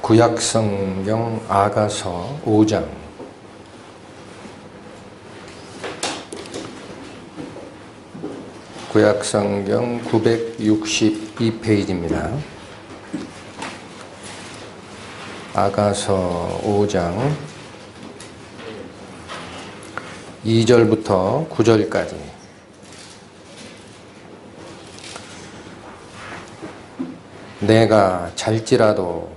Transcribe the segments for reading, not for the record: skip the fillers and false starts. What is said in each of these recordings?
구약성경 아가서 5장 구약성경 962페이지입니다. 아가서 5장 2절부터 9절까지. 내가 잘지라도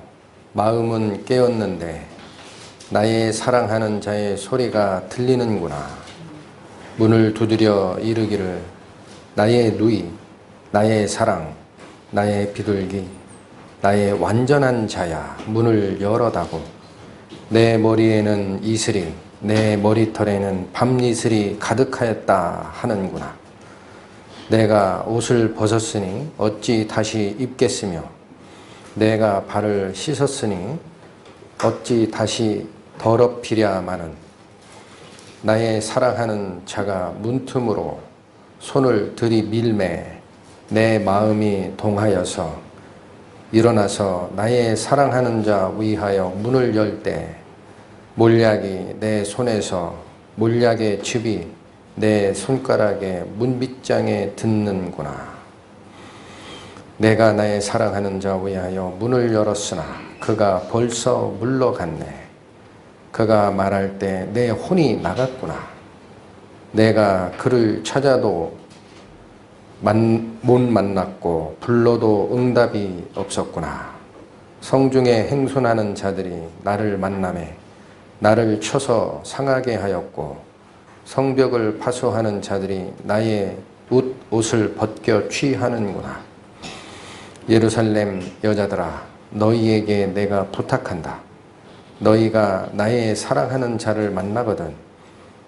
마음은 깨었는데 나의 사랑하는 자의 소리가 들리는구나. 문을 두드려 이르기를 나의 누이, 나의 사랑, 나의 비둘기, 나의 완전한 자야, 문을 열어다고. 내 머리에는 이슬이, 내 머리털에는 밤이슬이 가득하였다 하는구나. 내가 옷을 벗었으니 어찌 다시 입겠으며 내가 발을 씻었으니 어찌 다시 더럽히랴마는. 나의 사랑하는 자가 문틈으로 손을 들이밀매 내 마음이 동하여서 일어나서 나의 사랑하는 자 위하여 문을 열 때 몰약이 내 손에서 몰약의 즙이 내 손가락에 문빗장에 듣는구나. 내가 나의 사랑하는 자 위하여 문을 열었으나 그가 벌써 물러갔네. 그가 말할 때 내 혼이 나갔구나. 내가 그를 찾아도 못 만났고 불러도 응답이 없었구나. 성중에 행순하는 자들이 나를 만나매 나를 쳐서 상하게 하였고 성벽을 파소하는 자들이 나의 옷을 벗겨 취하는구나. 예루살렘 여자들아, 너희에게 내가 부탁한다. 너희가 나의 사랑하는 자를 만나거든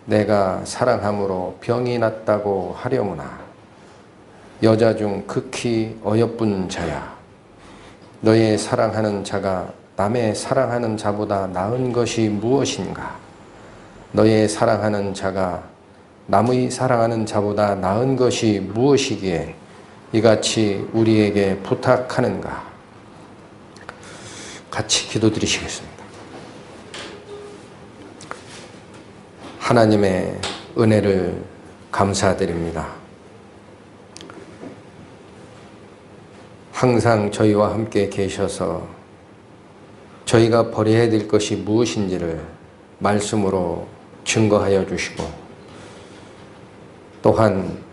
내가 사랑함으로 병이 났다고 하려무나. 여자 중 극히 어여쁜 자야. 너의 사랑하는 자가 남의 사랑하는 자보다 나은 것이 무엇인가? 너의 사랑하는 자가 남의 사랑하는 자보다 나은 것이 무엇이기에 이같이 우리에게 부탁하는가? 같이 기도드리시겠습니다. 하나님의 은혜를 감사드립니다. 항상 저희와 함께 계셔서 저희가 버려야 될 것이 무엇인지를 말씀으로 증거하여 주시고 또한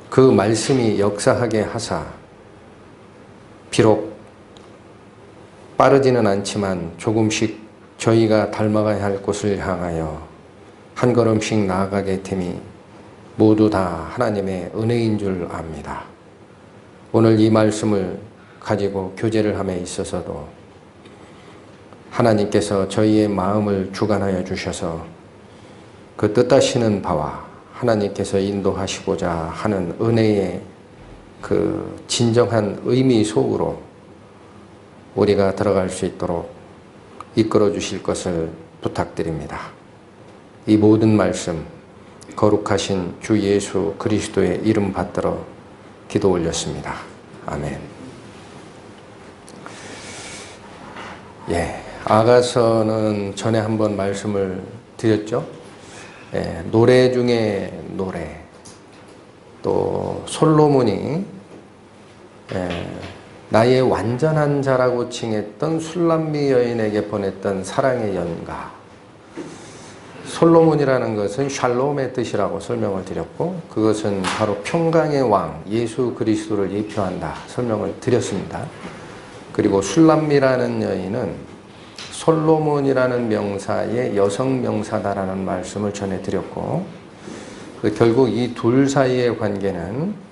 그 말씀이 역사하게 하사 비록 빠르지는 않지만 조금씩 저희가 닮아가야 할 곳을 향하여 한 걸음씩 나아가게 됨이 모두 다 하나님의 은혜인 줄 압니다. 오늘 이 말씀을 가지고 교제를 함에 있어서도 하나님께서 저희의 마음을 주관하여 주셔서 그 뜻하시는 바와 하나님께서 인도하시고자 하는 은혜의 그 진정한 의미 속으로 우리가 들어갈 수 있도록 이끌어 주실 것을 부탁드립니다. 이 모든 말씀 거룩하신 주 예수 그리스도의 이름 받들어 기도 올렸습니다. 아멘. 아가서는 전에 한번 말씀을 드렸죠. 노래 중에 노래, 또 솔로몬이 나의 완전한 자라고 칭했던 술람미 여인에게 보냈던 사랑의 연가. 솔로몬이라는 것은 샬롬의 뜻이라고 설명을 드렸고 그것은 바로 평강의 왕 예수 그리스도를 예표한다 설명을 드렸습니다. 그리고 술람미라는 여인은 솔로몬이라는 명사의 여성 명사다라는 말씀을 전해드렸고 결국 이 둘 사이의 관계는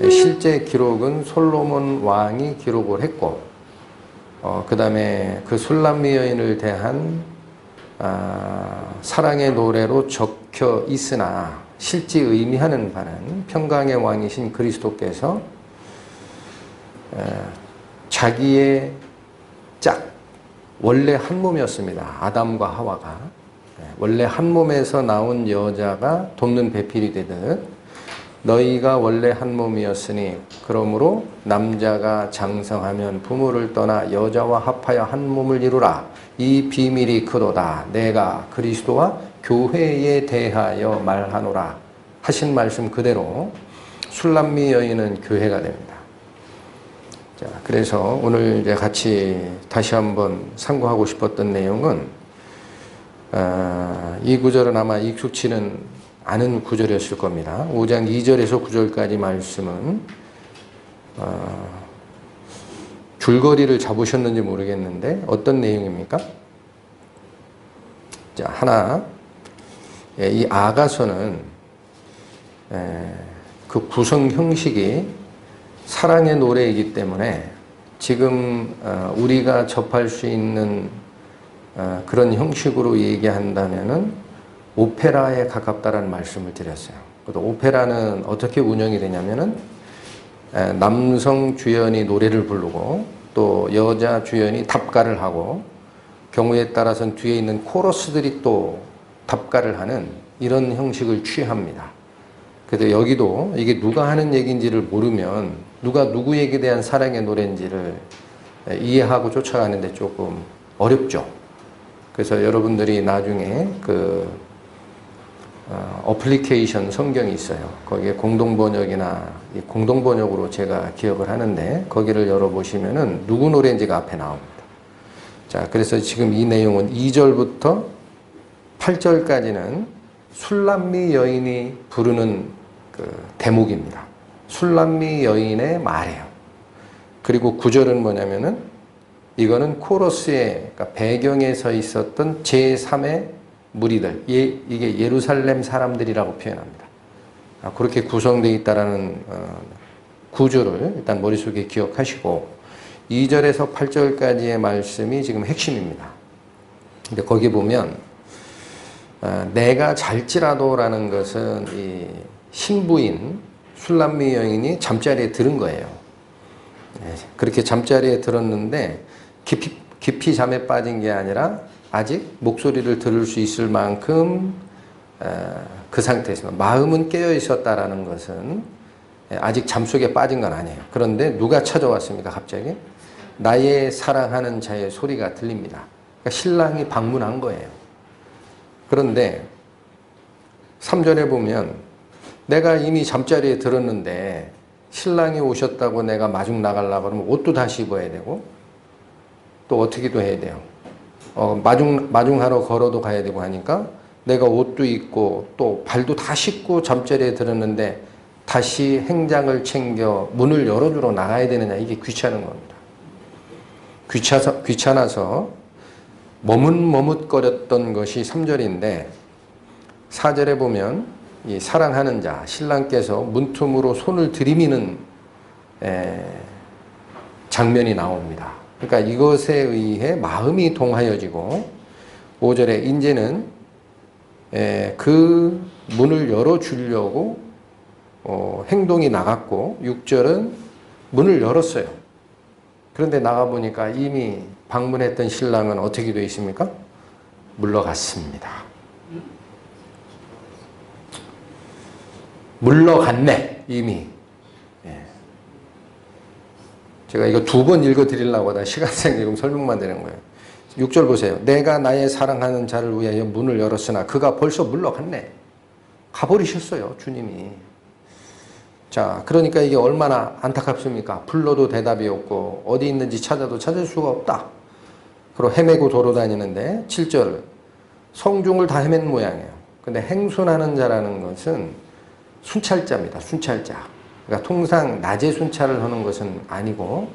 실제 기록은 솔로몬 왕이 기록을 했고 그 다음에 그 술람미 여인을 대한 사랑의 노래로 적혀 있으나 실제 의미하는 바는 평강의 왕이신 그리스도께서 자기의 짝 원래 한 몸이었습니다. 아담과 하와가 원래 한 몸에서 나온 여자가 돕는 배필이 되듯 너희가 원래 한 몸이었으니 그러므로 남자가 장성하면 부모를 떠나 여자와 합하여 한 몸을 이루라. 이 비밀이 크도다. 내가 그리스도와 교회에 대하여 말하노라. 하신 말씀 그대로 술람미 여인은 교회가 됩니다. 자, 그래서 오늘 이제 같이 다시 한번 상고하고 싶었던 내용은 이 구절은 아마 익숙치는 않은 구절이었을 겁니다. 5장 2절에서 9절까지 말씀은 줄거리를 잡으셨는지 모르겠는데 어떤 내용입니까? 자, 하나, 이 아가서는 그 구성 형식이 사랑의 노래이기 때문에 지금 우리가 접할 수 있는 그런 형식으로 얘기한다면은 오페라에 가깝다라는 말씀을 드렸어요. 그래서 오페라는 어떻게 운영이 되냐면은 남성 주연이 노래를 부르고 또 여자 주연이 답가를 하고 경우에 따라서는 뒤에 있는 코러스들이 또 답가를 하는 이런 형식을 취합니다. 그래서 여기도 이게 누가 하는 얘기인지를 모르면 누가 누구에게 대한 사랑의 노래인지를 이해하고 쫓아가는데 조금 어렵죠. 그래서 여러분들이 나중에 그 어플리케이션 성경이 있어요. 거기에 공동번역이나 공동번역으로 제가 기억을 하는데 거기를 열어보시면은 누구 노래인지가 앞에 나옵니다. 자, 그래서 지금 이 내용은 2절부터 8절까지는 술람미 여인이 부르는 그 대목입니다. 술람미 여인의 말이에요. 그리고 9절은 뭐냐면은 이거는 코러스의 그러니까 배경에 서 있었던 제3의 무리들, 이게 예루살렘 사람들이라고 표현합니다. 그렇게 구성되어 있다라는 구조를 일단 머릿속에 기억하시고 2절에서 8절까지의 말씀이 지금 핵심입니다. 근데 거기 보면 내가 잘지라도라는 것은 이 신부인 술람미 여인이 잠자리에 들은 거예요. 그렇게 잠자리에 들었는데 깊이 잠에 빠진 게 아니라 아직 목소리를 들을 수 있을 만큼 그 상태에서 마음은 깨어 있었다라는 것은 아직 잠속에 빠진 건 아니에요. 그런데 누가 찾아왔습니까? 갑자기 나의 사랑하는 자의 소리가 들립니다. 그러니까 신랑이 방문한 거예요. 그런데 3절에 보면 내가 이미 잠자리에 들었는데 신랑이 오셨다고 내가 마중 나가려고 그러면 옷도 다시 입어야 되고 또 어떻게도 해야 돼요. 마중하러 걸어도 가야 되고 하니까 내가 옷도 입고 또 발도 다 씻고 잠자리에 들었는데 다시 행장을 챙겨 문을 열어주러 나가야 되느냐, 이게 귀찮은 겁니다. 귀찮아서 머뭇머뭇거렸던 것이 3절인데 4절에 보면 이 사랑하는 자 신랑께서 문틈으로 손을 들이미는 장면이 나옵니다. 그러니까 이것에 의해 마음이 동하여지고 5절에 이제는 그 문을 열어주려고 행동이 나갔고 6절은 문을 열었어요. 그런데 나가보니까 이미 방문했던 신랑은 어떻게 되어 있습니까? 물러갔습니다. 물러갔네, 이미. 제가 이거 2번 읽어드리려고 하다 시간상 지금 설명만 되는 거예요. 6절 보세요. 내가 나의 사랑하는 자를 위하여 문을 열었으나 그가 벌써 물러갔네. 가버리셨어요, 주님이. 자, 그러니까 이게 얼마나 안타깝습니까? 불러도 대답이 없고 어디 있는지 찾아도 찾을 수가 없다. 그리고 헤매고 돌아다니는데 7절 성중을 다 헤맨 모양이에요. 근데 행순하는 자라는 것은 순찰자입니다. 순찰자. 그러니까 통상 낮에 순찰을 하는 것은 아니고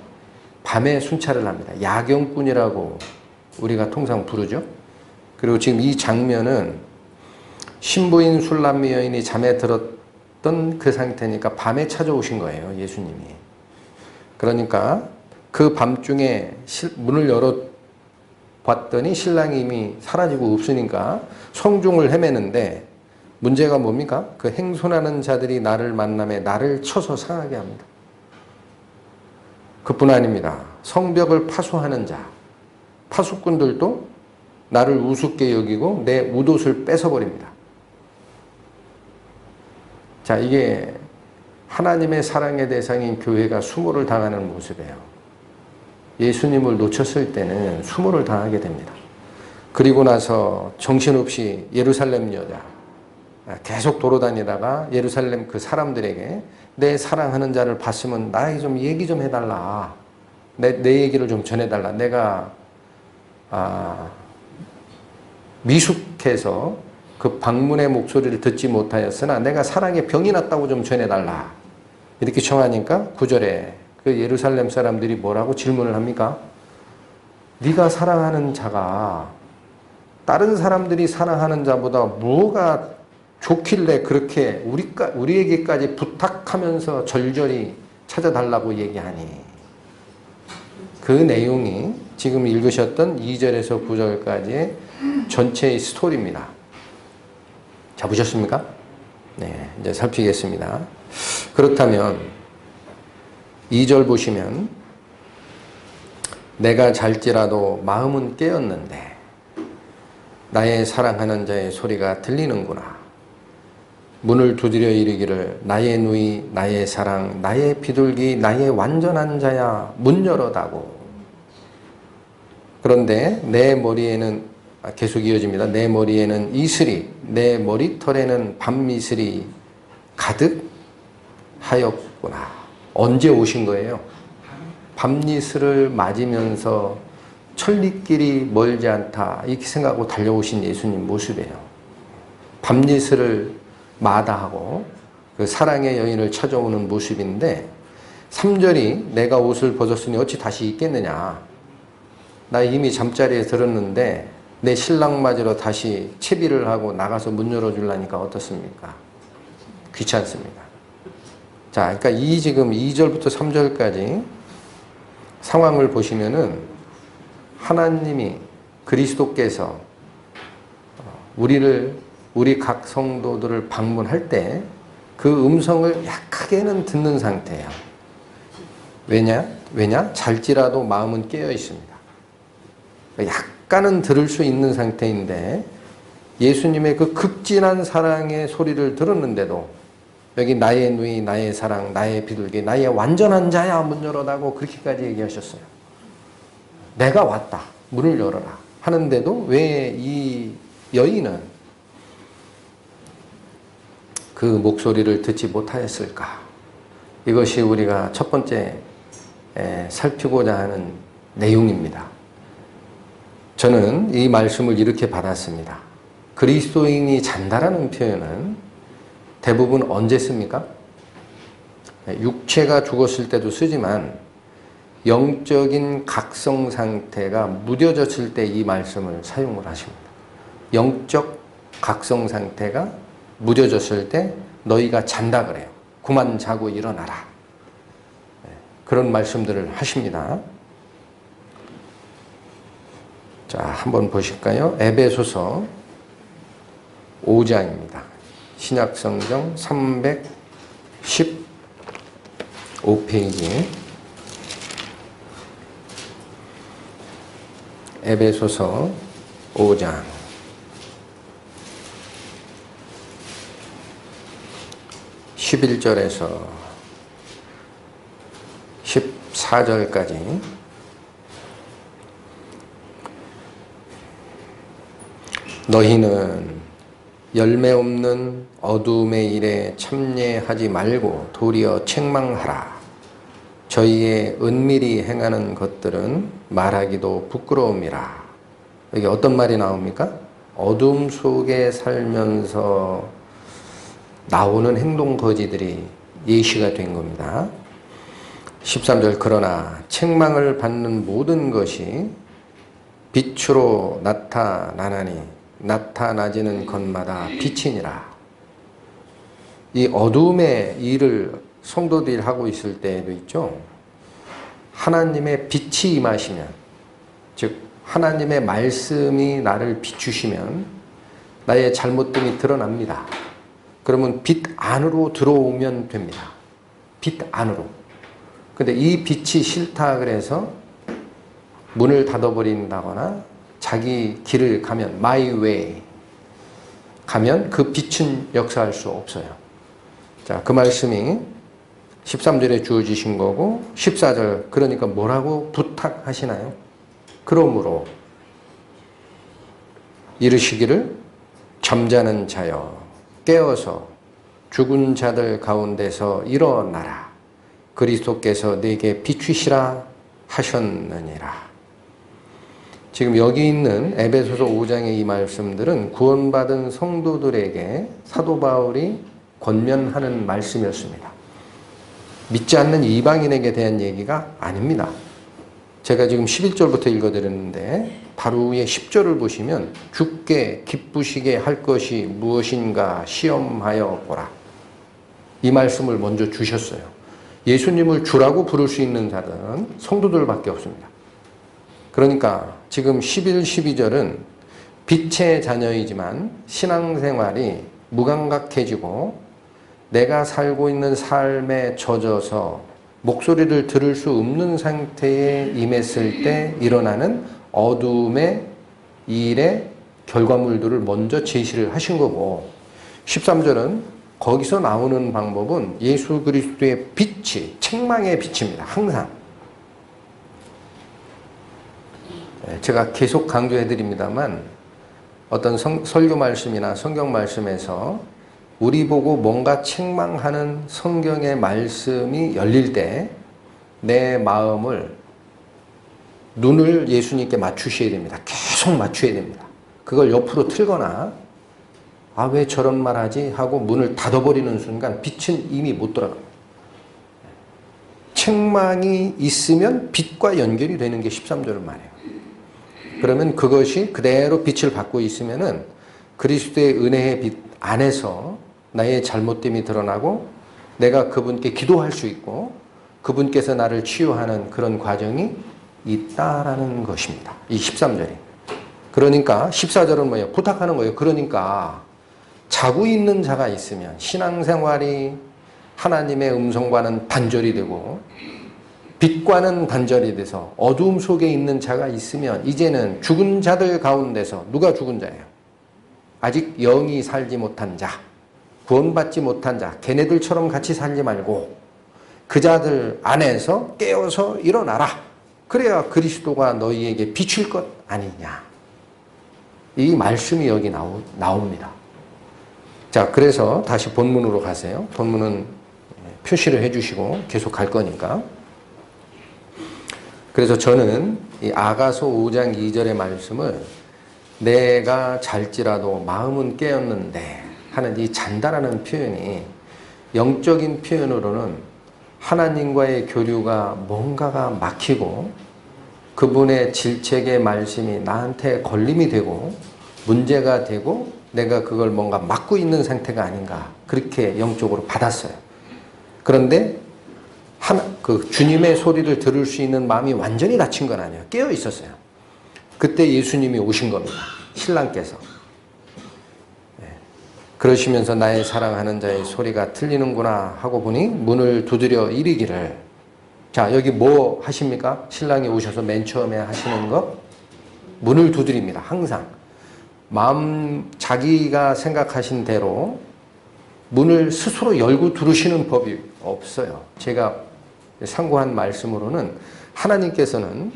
밤에 순찰을 합니다. 야경꾼이라고 우리가 통상 부르죠. 그리고 지금 이 장면은 신부인 술람미 여인이 잠에 들었던 그 상태니까 밤에 찾아오신 거예요, 예수님이. 그러니까 그 밤중에 문을 열어봤더니 신랑이 이미 사라지고 없으니까 성중을 헤매는데 문제가 뭡니까? 그 행손하는 자들이 나를 만남에 나를 쳐서 상하게 합니다. 그뿐 아닙니다. 성벽을 파수하는 자, 파수꾼들도 나를 우습게 여기고 내 웃옷을 뺏어버립니다. 자, 이게 하나님의 사랑의 대상인 교회가 수모를 당하는 모습이에요. 예수님을 놓쳤을 때는 수모를 당하게 됩니다. 그리고 나서 정신없이 예루살렘 여자 계속 돌아다니다가 예루살렘 그 사람들에게 내 사랑하는 자를 봤으면 나에게 좀 얘기 좀 해달라. 내 얘기를 좀 전해달라. 내가 미숙해서 그 방문의 목소리를 듣지 못하였으나 내가 사랑에 병이 났다고 좀 전해달라. 이렇게 청하니까 9절에 그 예루살렘 사람들이 뭐라고 질문을 합니까? 네가 사랑하는 자가 다른 사람들이 사랑하는 자보다 뭐가 좋길래 그렇게 우리에게까지 부탁하면서 절절히 찾아달라고 얘기하니. 그 내용이 지금 읽으셨던 2절에서 9절까지의 전체의 스토리입니다. 잡으셨습니까? 네, 이제 살피겠습니다. 그렇다면 2절 보시면 내가 잘지라도 마음은 깨었는데 나의 사랑하는 자의 소리가 들리는구나. 문을 두드려 이르기를 나의 누이 나의 사랑 나의 비둘기 나의 완전한 자야 문 열어다고. 그런데 내 머리에는 계속 이어집니다. 내 머리에는 이슬이 내 머리털에는 밤이슬이 가득 하였구나. 언제 오신 거예요? 밤이슬을 맞으면서 천리길이 멀지 않다 이렇게 생각하고 달려오신 예수님 모습이에요. 밤이슬을 마다하고 그 사랑의 여인을 찾아오는 모습인데 3절이 내가 옷을 벗었으니 어찌 다시 입겠느냐. 나 이미 잠자리에 들었는데 내 신랑 맞으러 다시 채비를 하고 나가서 문 열어주려니까 어떻습니까? 귀찮습니다. 자, 그러니까 지금 2절부터 3절까지 상황을 보시면은 하나님이 그리스도께서 우리 각 성도들을 방문할 때 그 음성을 약하게는 듣는 상태예요. 왜냐? 잘지라도 마음은 깨어 있습니다. 약간은 들을 수 있는 상태인데 예수님의 그 극진한 사랑의 소리를 들었는데도 여기 나의 누이, 나의 사랑, 나의 비둘기, 나의 완전한 자야 문 열어다고 그렇게까지 얘기하셨어요. 내가 왔다. 문을 열어라. 하는데도 왜 이 여인은 그 목소리를 듣지 못하였을까? 이것이 우리가 첫 번째 살피고자 하는 내용입니다. 저는 이 말씀을 이렇게 받았습니다. 그리스도인이 잔다라는 표현은 대부분 언제 씁니까? 육체가 죽었을 때도 쓰지만 영적인 각성 상태가 무뎌졌을 때 이 말씀을 사용을 하십니다. 영적 각성 상태가 무뎌졌을 때 너희가 잔다 그래요. 그만 자고 일어나라. 그런 말씀들을 하십니다. 자, 한번 보실까요? 에베소서 5장입니다. 신약성경 315페이지 에베소서 5장 11절에서 14절까지 너희는 열매 없는 어둠의 일에 참여하지 말고 도리어 책망하라. 저희의 은밀히 행하는 것들은 말하기도 부끄러움이라. 여기 어떤 말이 나옵니까? 어둠 속에 살면서 나오는 행동 거지들이 예시가 된 겁니다. 13절 그러나 책망을 받는 모든 것이 빛으로 나타나나니 나타나지는 것마다 빛이니라. 이 어둠의 일을 성도들이 하고 있을 때에도 있죠. 하나님의 빛이 임하시면, 즉 하나님의 말씀이 나를 비추시면 나의 잘못됨이 드러납니다. 그러면 빛 안으로 들어오면 됩니다. 빛 안으로. 근데 이 빛이 싫다 그래서 문을 닫아버린다거나 자기 길을 가면 my way 가면 그 빛은 역사할 수 없어요. 자, 그 말씀이 13절에 주어지신 거고 14절 그러니까 뭐라고 부탁하시나요? 그러므로 이르시기를 잠자는 자여 깨어서 죽은 자들 가운데서 일어나라. 그리스도께서 네게 비추시라 하셨느니라. 지금 여기 있는 에베소서 5장의 이 말씀들은 구원받은 성도들에게 사도 바울이 권면하는 말씀이었습니다. 믿지 않는 이방인에게 대한 얘기가 아닙니다. 제가 지금 11절부터 읽어드렸는데 바로 위에 10절을 보시면 주께 기쁘시게 할 것이 무엇인가 시험하여 보라. 이 말씀을 먼저 주셨어요. 예수님을 주라고 부를 수 있는 자들은 성도들밖에 없습니다. 그러니까 지금 11, 12절은 빛의 자녀이지만 신앙생활이 무감각해지고 내가 살고 있는 삶에 젖어서 목소리를 들을 수 없는 상태에 임했을 때 일어나는 어둠의 일의 결과물들을 먼저 제시를 하신 거고 13절은 거기서 나오는 방법은 예수 그리스도의 빛이 책망의 빛입니다. 항상. 제가 계속 강조해 드립니다만 어떤 설교 말씀이나 성경 말씀에서 우리 보고 뭔가 책망하는 성경의 말씀이 열릴 때 내 마음을 눈을 예수님께 맞추셔야 됩니다. 계속 맞춰야 됩니다. 그걸 옆으로 틀거나 아, 왜 저런 말 하지? 하고 문을 닫아버리는 순간 빛은 이미 못 돌아갑니다. 책망이 있으면 빛과 연결이 되는 게 13절은 말이에요. 그러면 그것이 그대로 빛을 받고 있으면은 그리스도의 은혜의 빛 안에서 나의 잘못됨이 드러나고 내가 그분께 기도할 수 있고 그분께서 나를 치유하는 그런 과정이 있다라는 것입니다. 이 13절이. 그러니까 14절은 뭐예요? 부탁하는 거예요. 그러니까 자고 있는 자가 있으면 신앙생활이 하나님의 음성과는 단절이 되고 빛과는 단절이 돼서 어두움 속에 있는 자가 있으면 이제는 죽은 자들 가운데서 누가 죽은 자예요? 아직 영이 살지 못한 자, 구원받지 못한 자, 걔네들처럼 같이 살지 말고 그 자들 안에서 깨어서 일어나라. 그래야 그리스도가 너희에게 비칠 것 아니냐. 이 말씀이 여기 나옵니다. 자, 그래서 다시 본문으로 가세요. 본문은 표시를 해주시고 계속 갈 거니까. 그래서 저는 이 아가서 5장 2절의 말씀을 내가 잘지라도 마음은 깨었는데 하는 이 잔다라는 표현이 영적인 표현으로는 하나님과의 교류가 뭔가가 막히고 그분의 질책의 말씀이 나한테 걸림이 되고 문제가 되고 내가 그걸 뭔가 막고 있는 상태가 아닌가 그렇게 영적으로 받았어요. 그런데 그 주님의 소리를 들을 수 있는 마음이 완전히 닫힌 건 아니에요. 깨어 있었어요. 그때 예수님이 오신 겁니다. 신랑께서. 그러시면서 나의 사랑하는 자의 소리가 들리는구나 하고 보니 문을 두드려 이르기를. 자, 여기 뭐 하십니까? 신랑이 오셔서 맨 처음에 하시는 거? 문을 두드립니다. 항상. 마음 자기가 생각하신 대로 문을 스스로 열고 두르시는 법이 없어요. 제가 상고한 말씀으로는 하나님께서는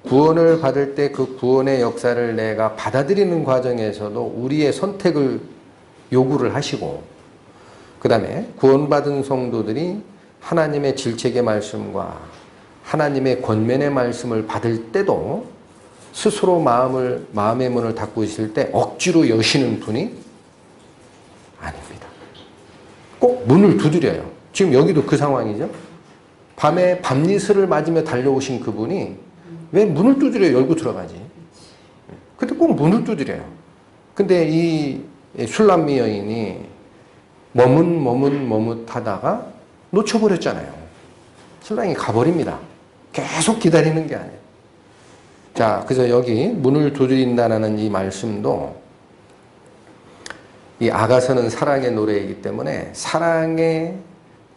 구원을 받을 때 그 구원의 역사를 내가 받아들이는 과정에서도 우리의 선택을 요구를 하시고 그 다음에 구원받은 성도들이 하나님의 질책의 말씀과 하나님의 권면의 말씀을 받을 때도 스스로 마음의 문을 닫고 있을 때 억지로 여시는 분이 아닙니다. 꼭 문을 두드려요. 지금 여기도 그 상황이죠. 밤에 밤니스를 맞으며 달려오신 그분이 왜 문을 두드려 열고 들어가지? 근데 꼭 문을 두드려요. 근데 이 술람미 여인이 머뭇하다가 놓쳐버렸잖아요. 신랑이 가버립니다. 계속 기다리는 게 아니에요. 자, 그래서 여기 문을 두드린다는 이 말씀도 이 아가서는 사랑의 노래이기 때문에 사랑의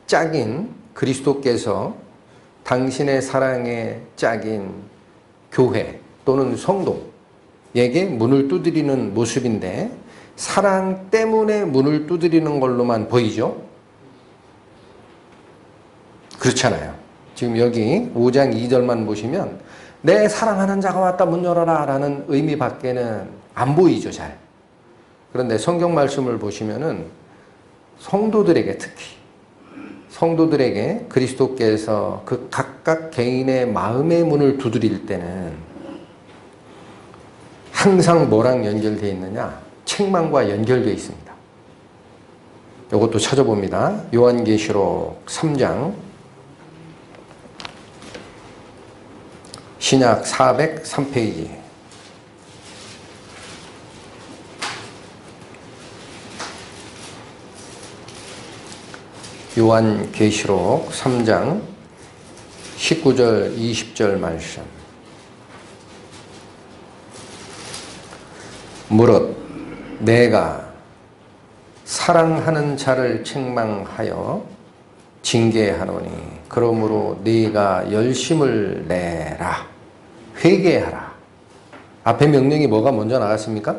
짝인 그리스도께서 당신의 사랑의 짝인 교회 또는 성도에게 문을 두드리는 모습인데 사랑 때문에 문을 두드리는 걸로만 보이죠. 그렇잖아요. 지금 여기 5장 2절만 보시면 내 사랑하는 자가 왔다 문 열어라 라는 의미 밖에는 안 보이죠, 잘. 그런데 성경 말씀을 보시면은 성도들에게, 특히 성도들에게 그리스도께서 그 각각 개인의 마음의 문을 두드릴 때는 항상 뭐랑 연결되어 있느냐? 책망과 연결되어 있습니다. 이것도 찾아봅니다. 요한계시록 3장 신약 403페이지. 요한계시록 3장 19절 20절 말씀. 무릇 내가 사랑하는 자를 책망하여 징계하노니 그러므로 네가 열심을 내라. 회개하라. 앞에 명령이 뭐가 먼저 나왔습니까?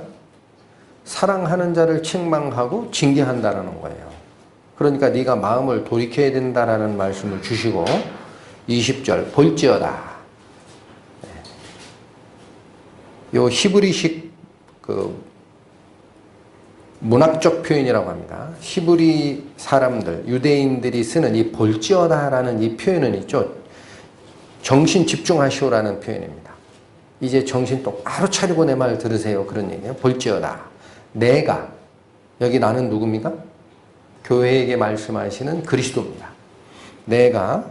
사랑하는 자를 책망하고 징계한다라는 거예요. 그러니까 네가 마음을 돌이켜야 된다라는 말씀을 주시고 20절 볼지어다. 요 히브리식 그 문학적 표현이라고 합니다. 히브리 사람들, 유대인들이 쓰는 이 볼지어다라는 이 표현은 있죠. 정신 집중하시오라는 표현입니다. 이제 정신 똑바로 차리고 내 말 들으세요. 그런 얘기예요. 볼지어다. 내가, 여기 나는 누굽니까? 교회에게 말씀하시는 그리스도입니다. 내가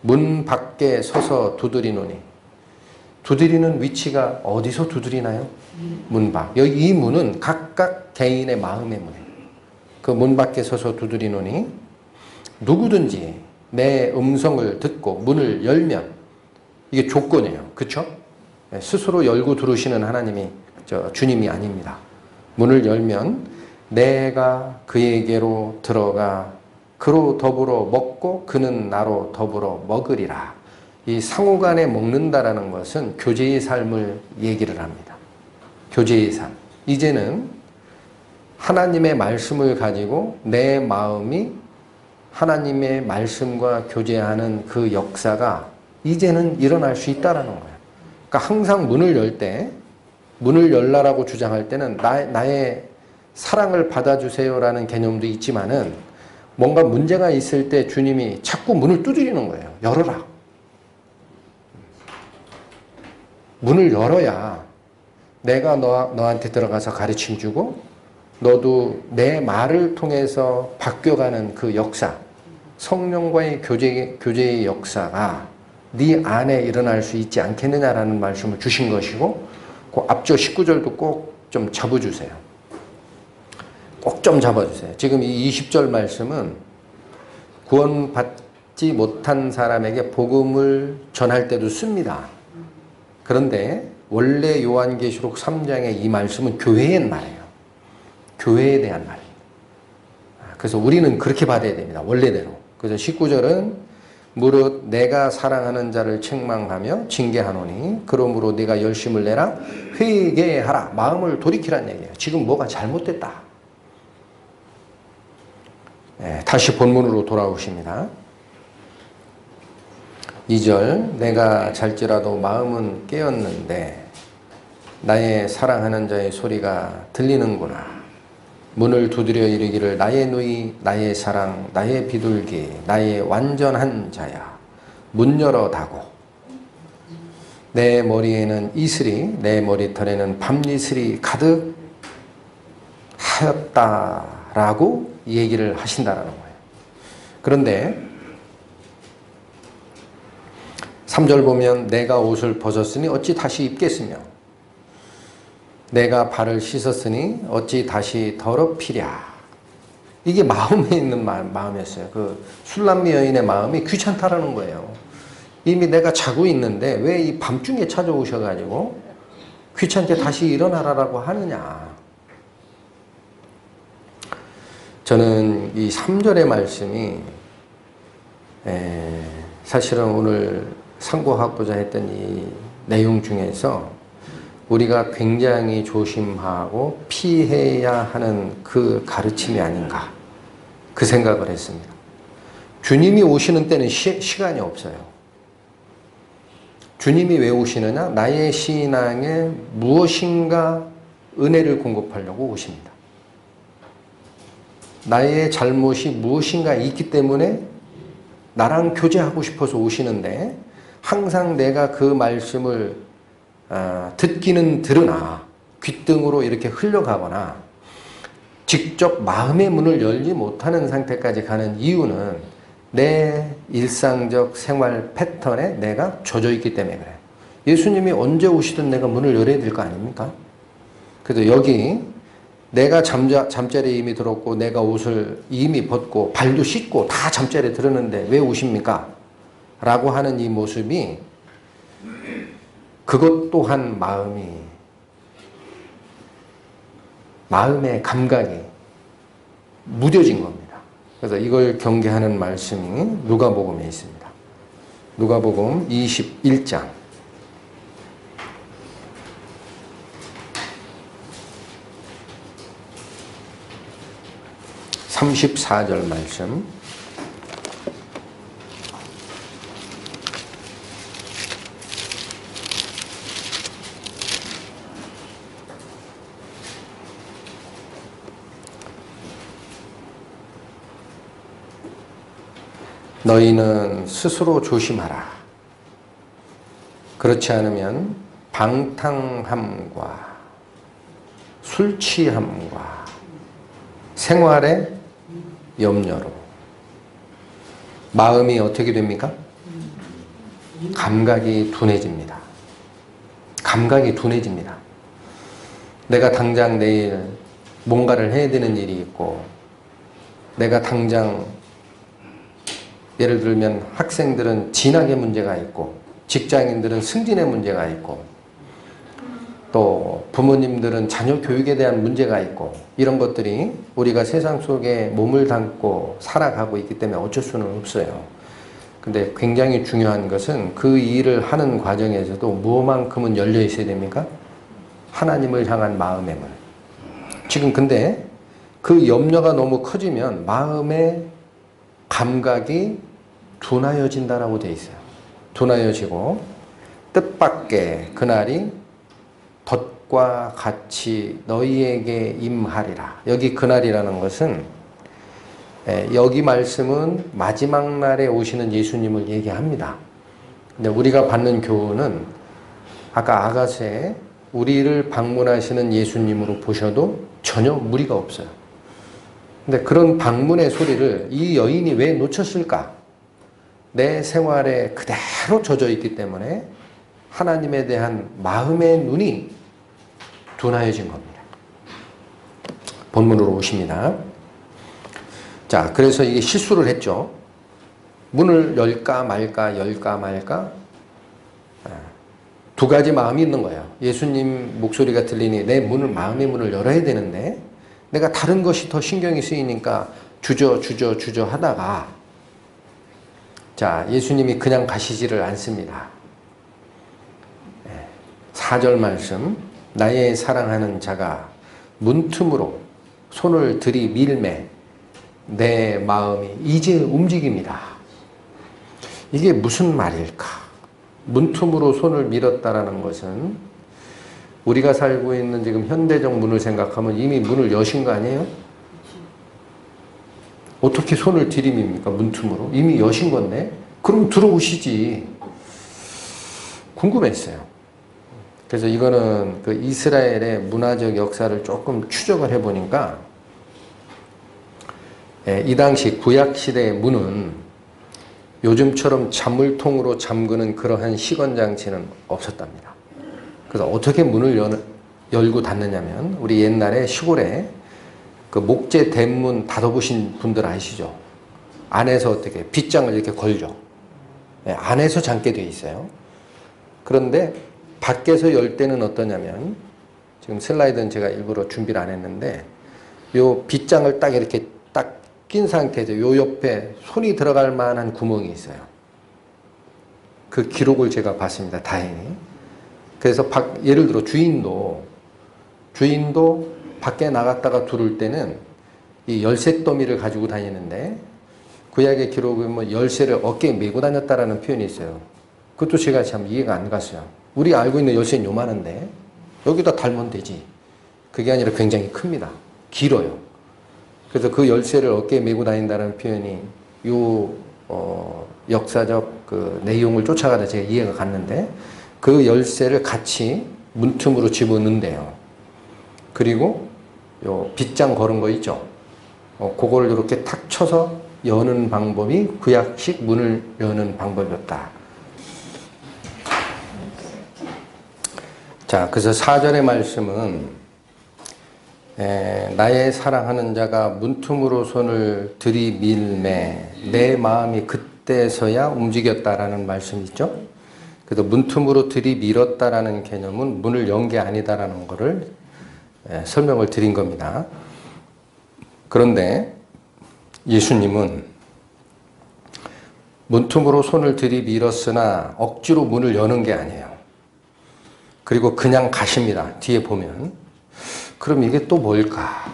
문 밖에 서서 두드리노니, 두드리는 위치가 어디서 두드리나요? 문 밖. 여기 이 문은 각각 개인의 마음의 문이에요. 그 문 밖에 서서 두드리노니 누구든지 내 음성을 듣고 문을 열면, 이게 조건이에요. 그렇죠? 스스로 열고 들어오시는 하나님이 주님이 아닙니다. 문을 열면 내가 그에게로 들어가 그로 더불어 먹고 그는 나로 더불어 먹으리라. 이 상호간에 먹는다라는 것은 교제의 삶을 얘기를 합니다. 교제의 삶. 이제는 하나님의 말씀을 가지고 내 마음이 하나님의 말씀과 교제하는 그 역사가 이제는 일어날 수 있다라는 거예요. 그러니까 항상 문을 열 때, 문을 열라라고 주장할 때는 나의 사랑을 받아주세요라는 개념도 있지만은 뭔가 문제가 있을 때 주님이 자꾸 문을 두드리는 거예요. 열어라. 문을 열어야 내가 너한테 들어가서 가르침 주고 너도 내 말을 통해서 바뀌어가는 그 역사, 성령과의 교제의 역사가 네 안에 일어날 수 있지 않겠느냐라는 말씀을 주신 것이고, 그 앞쪽 19절도 꼭 좀 잡아주세요. 꼭 좀 잡아주세요. 지금 이 20절 말씀은 구원받지 못한 사람에게 복음을 전할 때도 씁니다. 그런데 원래 요한계시록 3장의 이 말씀은 교회의 말이에요. 교회에 대한 말이에요. 그래서 우리는 그렇게 받아야 됩니다. 원래대로. 그래서 19절은 무릇 내가 사랑하는 자를 책망하며 징계하노니 그러므로 네가 열심을 내라. 회개하라. 마음을 돌이키란 얘기예요. 지금 뭐가 잘못됐다. 다시 본문으로 돌아오십니다. 2절 내가 잘지라도 마음은 깨었는데 나의 사랑하는 자의 소리가 들리는구나. 문을 두드려 이르기를 나의 누이 나의 사랑 나의 비둘기 나의 완전한 자야 문 열어 다고. 내 머리에는 이슬이 내 머리털에는 밤이슬이 가득 하였다라고 얘기를 하신다라는 거예요. 그런데 3절 보면 내가 옷을 벗었으니 어찌 다시 입겠으며 내가 발을 씻었으니 어찌 다시 더럽히랴. 이게 마음에 있는 마음이었어요. 그 술람미 여인의 마음이 귀찮다라는 거예요. 이미 내가 자고 있는데 왜 이 밤중에 찾아오셔가지고 귀찮게 다시 일어나라라고 하느냐. 저는 이 3절의 말씀이 사실은 오늘 상고하고자 했던 이 내용 중에서 우리가 굉장히 조심하고 피해야 하는 그 가르침이 아닌가 그 생각을 했습니다. 주님이 오시는 때는 시간이 없어요. 주님이 왜 오시느냐? 나의 신앙에 무엇인가 은혜를 공급하려고 오십니다. 나의 잘못이 무엇인가 있기 때문에 나랑 교제하고 싶어서 오시는데, 항상 내가 그 말씀을 듣기는 들으나 귓등으로 이렇게 흘려가거나 직접 마음의 문을 열지 못하는 상태까지 가는 이유는 내 일상적 생활 패턴에 내가 젖어 있기 때문에 그래요. 예수님이 언제 오시든 내가 문을 열어야 될 거 아닙니까? 그래서 여기 내가 잠자리에 이미 들었고 내가 옷을 이미 벗고 발도 씻고 다 잠자리에 들었는데 왜 오십니까? 라고 하는 이 모습이, 그것 또한 마음의 감각이 무뎌진 겁니다. 그래서 이걸 경계하는 말씀이 누가복음에 있습니다. 누가복음 21장 34절 말씀. 너희는 스스로 조심하라. 그렇지 않으면 방탕함과 술 취함과 생활의 염려로 마음이 어떻게 됩니까? 감각이 둔해집니다. 감각이 둔해집니다. 내가 당장 내일 뭔가를 해야 되는 일이 있고, 내가 당장 예를 들면 학생들은 진학의 문제가 있고, 직장인들은 승진의 문제가 있고, 또 부모님들은 자녀 교육에 대한 문제가 있고, 이런 것들이 우리가 세상 속에 몸을 담고 살아가고 있기 때문에 어쩔 수는 없어요. 근데 굉장히 중요한 것은 그 일을 하는 과정에서도 무엇만큼은 열려 있어야 됩니까? 하나님을 향한 마음의 문. 지금 근데 그 염려가 너무 커지면 마음의 감각이 둔하여진다라고 되어 있어요. 둔하여지고 뜻밖의 그날이 덫과 같이 너희에게 임하리라. 여기 그날이라는 것은 여기 말씀은 마지막 날에 오시는 예수님을 얘기합니다. 근데 우리가 받는 교훈은 아까 아가서에 우리를 방문하시는 예수님으로 보셔도 전혀 무리가 없어요. 근데 그런 방문의 소리를 이 여인이 왜 놓쳤을까? 내 생활에 그대로 젖어 있기 때문에 하나님에 대한 마음의 눈이 둔하여진 겁니다. 본문으로 오십니다. 자, 그래서 이게 실수를 했죠. 문을 열까 말까, 열까 말까. 두 가지 마음이 있는 거예요. 예수님 목소리가 들리니 내 마음의 문을 열어야 되는데, 내가 다른 것이 더 신경이 쓰이니까 주저 하다가, 자, 예수님이 그냥 가시지를 않습니다. 4절 말씀. 나의 사랑하는 자가 문틈으로 손을 들이밀매 내 마음이 이제 움직입니다. 이게 무슨 말일까? 문틈으로 손을 밀었다라는 것은 우리가 살고 있는 지금 현대적 문을 생각하면 이미 문을 여신 거 아니에요? 어떻게 손을 들이밉니까? 문틈으로. 이미 여신 건데? 그럼 들어오시지. 궁금했어요. 그래서 이거는 그 이스라엘의 문화적 역사를 조금 추적을 해보니까, 이 당시 구약시대의 문은 요즘처럼 잔물통으로 잠그는 그러한 시건장치는 없었답니다. 그래서 어떻게 문을 열고 닫느냐면, 우리 옛날에 시골에 그 목재 대문 닫아보신 분들 아시죠? 안에서 어떻게 빗장을 이렇게 걸죠. 안에서 잠게 되어 있어요. 그런데 밖에서 열 때는 어떠냐면, 지금 슬라이드는 제가 일부러 준비를 안 했는데, 요 빗장을 딱 이렇게 딱 낀 상태에서 요 옆에 손이 들어갈 만한 구멍이 있어요. 그 기록을 제가 봤습니다. 다행히. 그래서 예를 들어 주인도 밖에 나갔다가 들어올 때는 이 열쇠 더미를 가지고 다니는데, 구약의 기록에 뭐 열쇠를 어깨에 메고 다녔다라는 표현이 있어요. 그것도 제가 참 이해가 안 갔어요. 우리 알고 있는 열쇠는 요만한데 여기다 달면 되지. 그게 아니라 굉장히 큽니다. 길어요. 그래서 그 열쇠를 어깨에 메고 다닌다는 표현이 역사적 그 내용을 쫓아가다 제가 이해가 갔는데 그 열쇠를 같이 문틈으로 집어넣는데요. 그리고 요 빗장 걸은 거 있죠. 그거를 이렇게 탁 쳐서 여는 방법이 구약식 문을 여는 방법이었다. 자, 그래서 4절의 말씀은 나의 사랑하는 자가 문틈으로 손을 들이밀매 내 마음이 그때서야 움직였다라는 말씀이 있죠. 그래서 문틈으로 들이밀었다라는 개념은 문을 연 게 아니다라는 것을 설명을 드린 겁니다. 그런데 예수님은 문틈으로 손을 들이밀었으나 억지로 문을 여는 게 아니에요. 그리고 그냥 가십니다. 뒤에 보면. 그럼 이게 또 뭘까?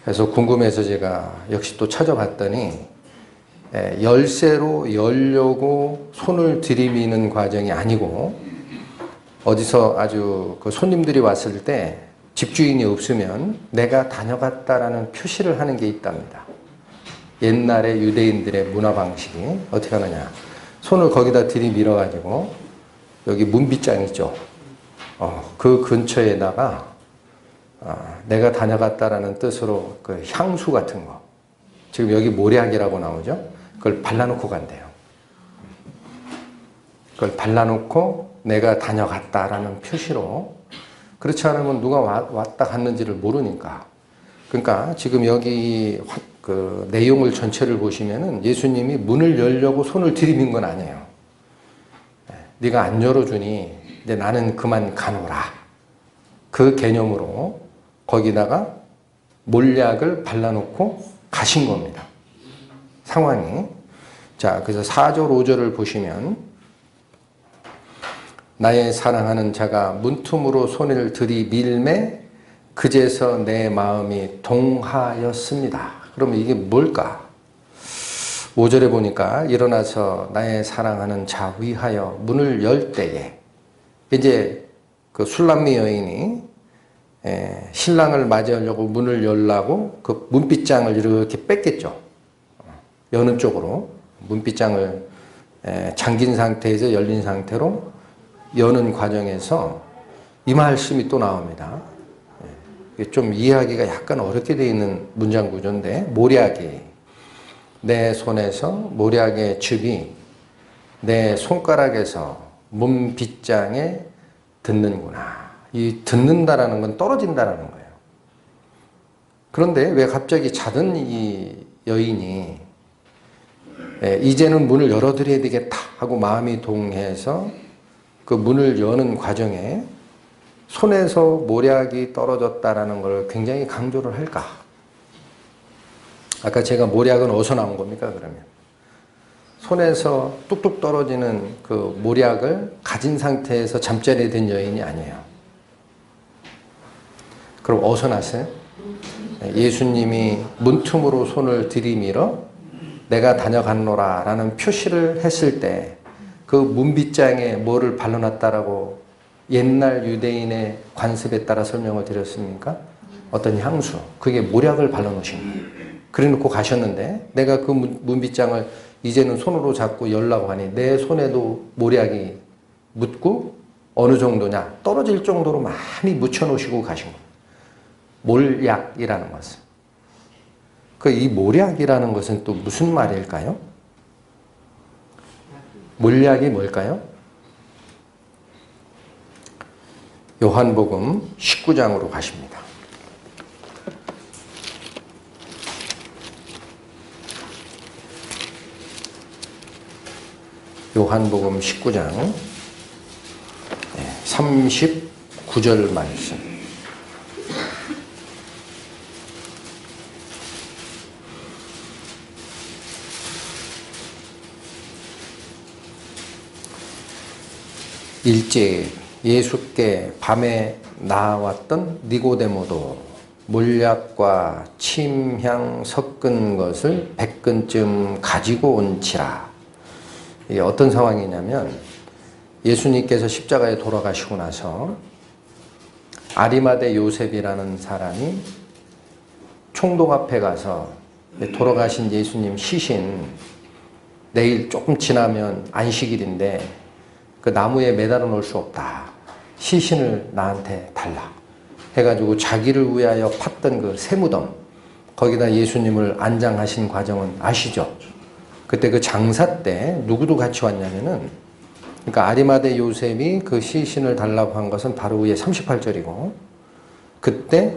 그래서 궁금해서 제가 역시 또 찾아봤더니 열쇠로 열려고 손을 들이미는 과정이 아니고 어디서 아주 그 손님들이 왔을 때 집주인이 없으면 내가 다녀갔다라는 표시를 하는 게 있답니다. 옛날에 유대인들의 문화 방식이 어떻게 하느냐. 손을 거기다 들이밀어 가지고 여기 문빗장 있죠. 그 근처에다가 내가 다녀갔다라는 뜻으로 그 향수 같은 거. 지금 여기 모략이라고 나오죠. 그걸 발라놓고 간대요. 그걸 발라놓고 내가 다녀갔다라는 표시로. 그렇지 않으면 누가 왔다 갔는지를 모르니까. 그러니까 지금 여기 그 내용을 전체를 보시면은 예수님이 문을 열려고 손을 들이민 건 아니에요. 네가 안 열어주니 이제 나는 그만 가노라. 그 개념으로 거기다가 몰약을 발라놓고 가신 겁니다. 상황이. 자, 그래서 4절, 5절을 보시면 나의 사랑하는 자가 문틈으로 손을 들이밀매 그제서 내 마음이 동하였습니다. 그러면 이게 뭘까? 5절에 보니까 일어나서 나의 사랑하는 자 위하여 문을 열 때에 이제 그 술람미 여인이 신랑을 맞이하려고 문을 열라고 그 문빗장을 이렇게 뺐겠죠. 여는 쪽으로 문빗장을 잠긴 상태에서 열린 상태로 여는 과정에서 이 말씀이 또 나옵니다. 좀 이해하기가 약간 어렵게 되어 있는 문장 구조인데 모략이 내 손에서 모략의 즙이 내 손가락에서 문빗장에 듣는구나. 이 듣는다라는 건 떨어진다라는 거예요. 그런데 왜 갑자기 자던 이 여인이 이제는 문을 열어드려야 되겠다 하고 마음이 동해서 그 문을 여는 과정에 손에서 모략이 떨어졌다라는 걸 굉장히 강조를 할까? 아까 제가 모략은 어디서 나온 겁니까, 그러면? 손에서 뚝뚝 떨어지는 그 모략을 가진 상태에서 잠자리에 든 여인이 아니에요. 그럼 어디서 났어요? 예수님이 문틈으로 손을 들이밀어 내가 다녀갔노라 라는 표시를 했을 때 그 문빗장에 뭐를 발라놨다라고 옛날 유대인의 관습에 따라 설명을 드렸습니까? 어떤 향수. 그게 모략을 발라놓으신 거예요. 그래 놓고 가셨는데 내가 그 문빗장을 이제는 손으로 잡고 열라고 하니 내 손에도 모략이 묻고 어느 정도냐? 떨어질 정도로 많이 묻혀놓으시고 가신 거예요. 몰약이라는 것은. 이 몰약이라는 것은 또 무슨 말일까요? 몰약이 뭘까요? 요한복음 19장으로 가십니다. 요한복음 19장 39절 말씀. 일제 예수께 밤에 나왔던 니고데모도 몰약과 침향 섞은 것을 100근쯤 가지고 온지라. 이게 어떤 상황이냐면 예수님께서 십자가에 돌아가시고 나서 아리마대 요셉이라는 사람이 총독 앞에 가서 돌아가신 예수님 시신 내일 조금 지나면 안식일인데 그 나무에 매달아 놓을 수 없다. 시신을 나한테 달라. 해가지고 자기를 위하여 팠던 그 새무덤 거기다 예수님을 안장하신 과정은 아시죠? 그때 그 장사 때 누구도 같이 왔냐면은 그러니까 아리마대 요셉이 그 시신을 달라고 한 것은 바로 위에 38절이고 그때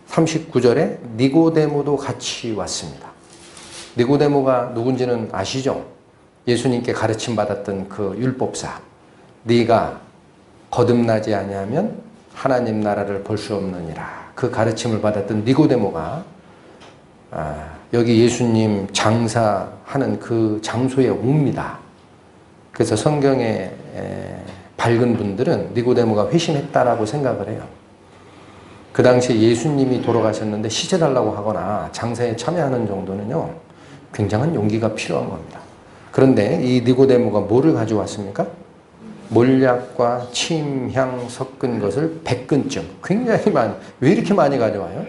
39절에 니고데모도 같이 왔습니다. 니고데모가 누군지는 아시죠? 예수님께 가르침 받았던 그 율법사. 네가 거듭나지 아니하면 하나님 나라를 볼 수 없느니라. 그 가르침을 받았던 니고데모가 여기 예수님 장사하는 그 장소에 옵니다. 그래서 성경에 밝은 분들은 니고데모가 회심했다라고 생각을 해요. 그 당시에 예수님이 돌아가셨는데 시체달라고 하거나 장사에 참여하는 정도는요, 굉장한 용기가 필요한 겁니다. 그런데 이 니고데모가 뭐를 가져왔습니까? 몰약과 침향 섞은 것을 100근쯤, 굉장히 많이, 왜 이렇게 많이 가져와요?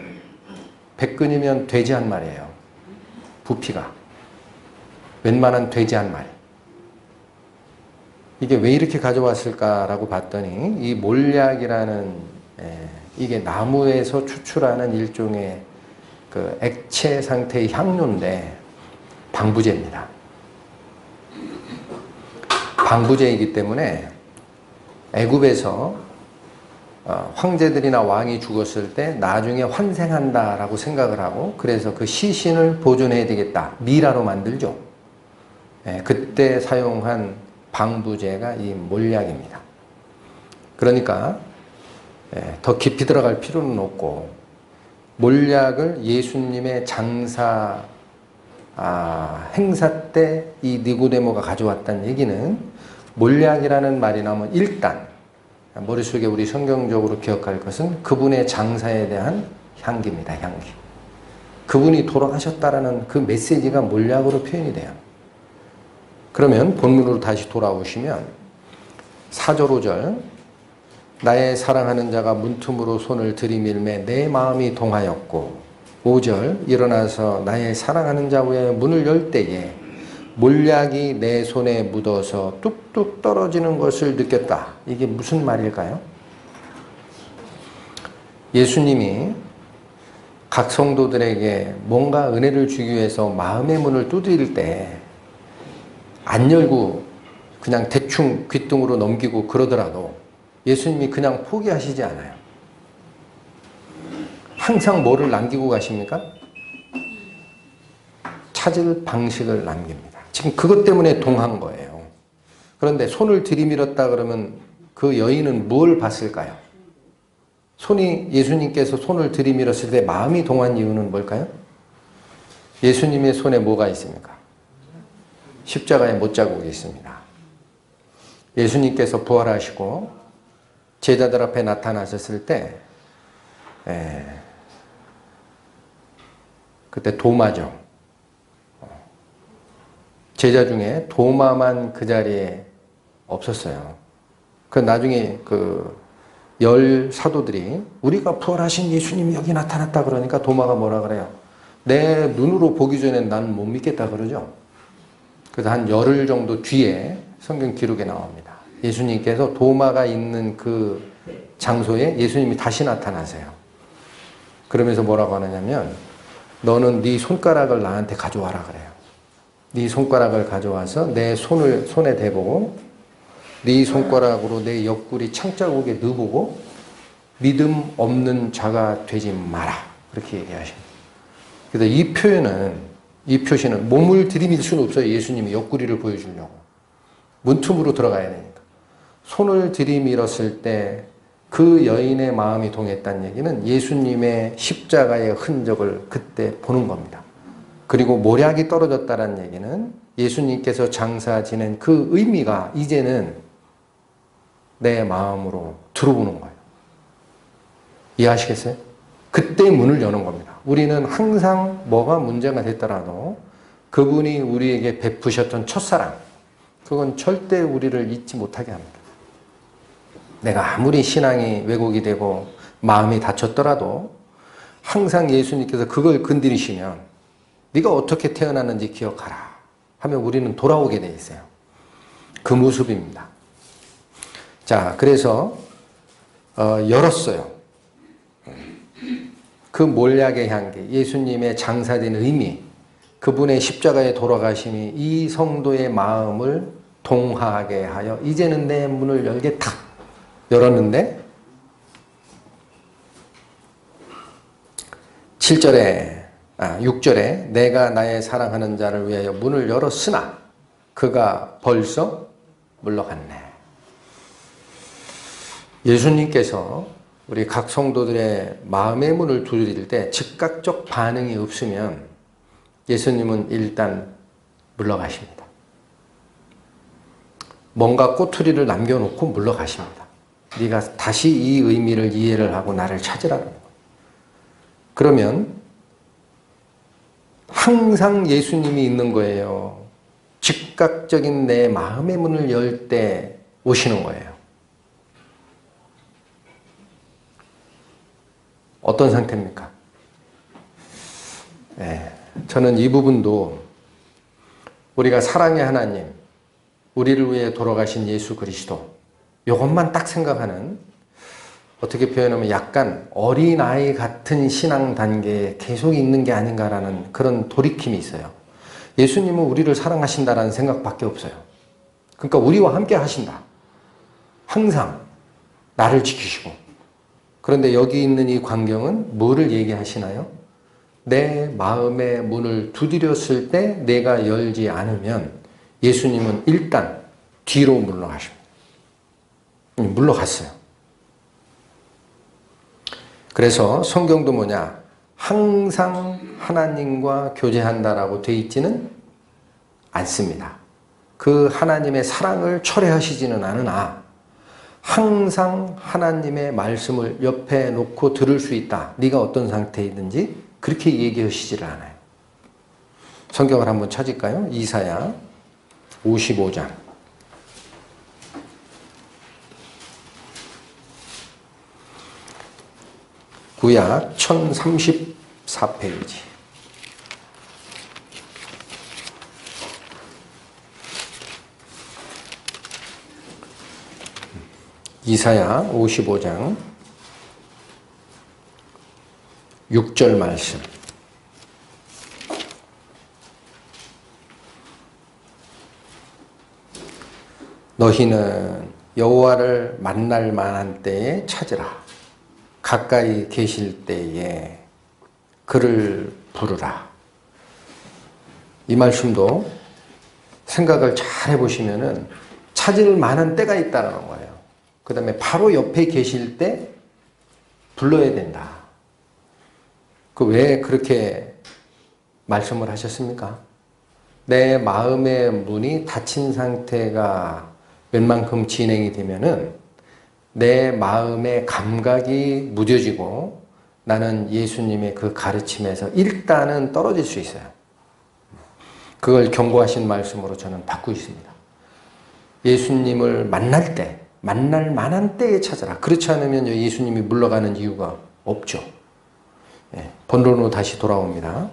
100근이면 돼지 한 마리예요. 부피가. 웬만한 돼지 한 마리. 이게 왜 이렇게 가져왔을까라고 봤더니 이 몰약이라는 이게 나무에서 추출하는 일종의 그 액체 상태의 향료인데 방부제입니다. 방부제이기 때문에 애굽에서 황제들이나 왕이 죽었을 때 나중에 환생한다라고 생각을 하고 그래서 그 시신을 보존해야 되겠다. 미라로 만들죠. 그때 사용한 방부제가 이 몰약입니다. 그러니까 더 깊이 들어갈 필요는 없고 몰약을 예수님의 장사 행사 때 이 니고데모가 가져왔다는 얘기는 몰약이라는 말이 나오면 일단 머릿속에 우리 성경적으로 기억할 것은 그분의 장사에 대한 향기입니다. 향기. 그분이 돌아가셨다라는 그 메시지가 몰약으로 표현이 돼요. 그러면 본문으로 다시 돌아오시면 4절 5절 나의 사랑하는 자가 문틈으로 손을 들이밀매 내 마음이 동하였고 5절 일어나서 나의 사랑하는 자 위에 문을 열 때에 몰약이 내 손에 묻어서 뚝뚝 떨어지는 것을 느꼈다. 이게 무슨 말일까요? 예수님이 각 성도들에게 뭔가 은혜를 주기 위해서 마음의 문을 두드릴 때 안 열고 그냥 대충 귓등으로 넘기고 그러더라도 예수님이 그냥 포기하시지 않아요. 항상 뭐를 남기고 가십니까? 찾을 방식을 남깁니다. 지금 그것 때문에 동한 거예요. 그런데 손을 들이밀었다 그러면 그 여인은 뭘 봤을까요? 예수님께서 손을 들이밀었을 때 마음이 동한 이유는 뭘까요? 예수님의 손에 뭐가 있습니까? 십자가에 못자국이 있습니다. 예수님께서 부활하시고 제자들 앞에 나타나셨을 때 그때 도마죠. 제자 중에 도마만 그 자리에 없었어요. 그 나중에 그 10 사도들이 우리가 부활하신 예수님이 여기 나타났다 그러니까 도마가 뭐라 그래요? 내 눈으로 보기 전엔 나는 못 믿겠다 그러죠. 그래서 한 열흘 정도 뒤에 성경 기록에 나옵니다. 예수님께서 도마가 있는 그 장소에 예수님이 다시 나타나세요. 그러면서 뭐라고 하느냐면 너는 네 손가락을 나한테 가져와라 그래요. 네 손가락을 가져와서 내 손에 대보고 네 손가락으로 내 옆구리 창자국에 넣어보고 믿음 없는 자가 되지 마라. 그렇게 얘기하십니다. 그래서 이 표시는 몸을 들이밀 수는 없어요. 예수님이 옆구리를 보여주려고. 문틈으로 들어가야 되니까. 손을 들이밀었을 때 그 여인의 마음이 동했다는 얘기는 예수님의 십자가의 흔적을 그때 보는 겁니다. 그리고 몰약이 떨어졌다는 얘기는 예수님께서 장사 지낸 그 의미가 이제는 내 마음으로 들어오는 거예요. 이해하시겠어요? 그때 문을 여는 겁니다. 우리는 항상 뭐가 문제가 됐더라도 그분이 우리에게 베푸셨던 첫사랑, 그건 절대 우리를 잊지 못하게 합니다. 내가 아무리 신앙이 왜곡이 되고 마음이 다쳤더라도 항상 예수님께서 그걸 건드리시면 네가 어떻게 태어났는지 기억하라 하면 우리는 돌아오게 돼 있어요. 그 모습입니다. 자, 그래서 열었어요. 그 몰약의 향기, 예수님의 장사된 의미, 그분의 십자가에 돌아가심이 이 성도의 마음을 동하게 하여 이제는 내 문을 열겠다. 열었는데 6절에 내가 나의 사랑하는 자를 위하여 문을 열었으나 그가 벌써 물러갔네. 예수님께서 우리 각 성도들의 마음의 문을 두드릴 때 즉각적 반응이 없으면 예수님은 일단 물러가십니다. 뭔가 꼬투리를 남겨놓고 물러가십니다. 네가 다시 이 의미를 이해를 하고 나를 찾으라는 거예요. 그러면 항상 예수님이 있는 거예요. 즉각적인 내 마음의 문을 열 때 오시는 거예요. 어떤 상태입니까? 네, 저는 이 부분도 우리가 사랑의 하나님, 우리를 위해 돌아가신 예수 그리스도, 이것만 딱 생각하는, 어떻게 표현하면 약간 어린아이 같은 신앙 단계에 계속 있는 게 아닌가라는 그런 돌이킴이 있어요. 예수님은 우리를 사랑하신다라는 생각밖에 없어요. 그러니까 우리와 함께 하신다. 항상 나를 지키시고. 그런데 여기 있는 이 광경은 뭐를 얘기하시나요? 내 마음의 문을 두드렸을 때 내가 열지 않으면 예수님은 일단 뒤로 물러가십니다. 물러갔어요. 그래서 성경도 뭐냐? 항상 하나님과 교제한다라고 되어 있지는 않습니다. 그 하나님의 사랑을 철회하시지는 않으나 항상 하나님의 말씀을 옆에 놓고 들을 수 있다. 네가 어떤 상태이든지 그렇게 얘기하시지를 않아요. 성경을 한번 찾을까요? 이사야 55장. 구약 1034페이지. 이사야 55장 6절 말씀. 너희는 여호와를 만날 만한 때에 찾으라. 가까이 계실 때에 그를 부르라. 이 말씀도 생각을 잘 해보시면은 찾을 만한 때가 있다는 거예요. 그 다음에 바로 옆에 계실 때 불러야 된다. 그 왜 그렇게 말씀을 하셨습니까? 내 마음의 문이 닫힌 상태가 웬만큼 진행이 되면은 내 마음의 감각이 무뎌지고 나는 예수님의 그 가르침에서 일단은 떨어질 수 있어요. 그걸 경고하신 말씀으로 저는 받고 있습니다. 예수님을 만날 때, 만날 만한 때에 찾아라. 그렇지 않으면 예수님이 물러가는 이유가 없죠. 예, 본론으로 다시 돌아옵니다.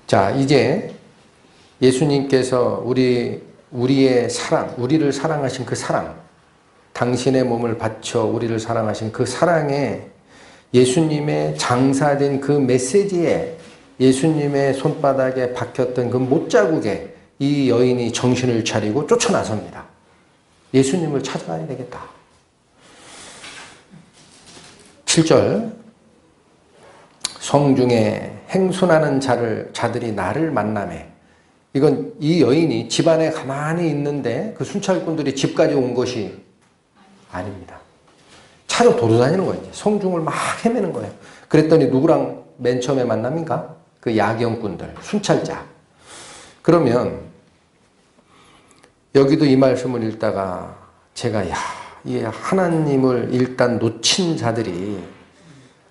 자, 이제 예수님께서 우리의 사랑, 우리를 사랑하신 그 사랑, 당신의 몸을 바쳐 우리를 사랑하신 그 사랑에 예수님의 장사된 그 메시지에 예수님의 손바닥에 박혔던 그 못자국에 이 여인이 정신을 차리고 쫓아나섭니다. 예수님을 찾아가야 되겠다. 7절 성중에 행순하는 자들이 나를 만나매. 이건 이 여인이 집안에 가만히 있는데 그 순찰꾼들이 집까지 온 것이 아닙니다. 차로 돌아다니는 거예요. 성중을 막 헤매는 거예요. 그랬더니 누구랑 맨 처음에 만납니까? 그 야경꾼들, 순찰자. 그러면 여기도 이 말씀을 읽다가 제가 이 하나님을 일단 놓친 자들이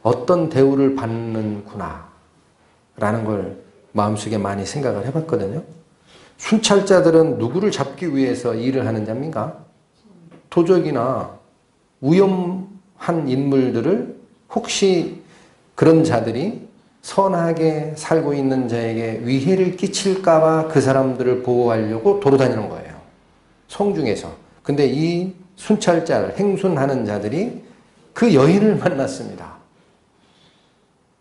어떤 대우를 받는구나 라는 걸 마음속에 많이 생각을 해봤거든요. 순찰자들은 누구를 잡기 위해서 일을 하는 자입니까? 도적이나 위험한 인물들을 혹시 그런 자들이 선하게 살고 있는 자에게 위해를 끼칠까봐 그 사람들을 보호하려고 돌아다니는 거예요. 성중에서. 근데 이 순찰자를 행순하는 자들이 그 여인을 만났습니다.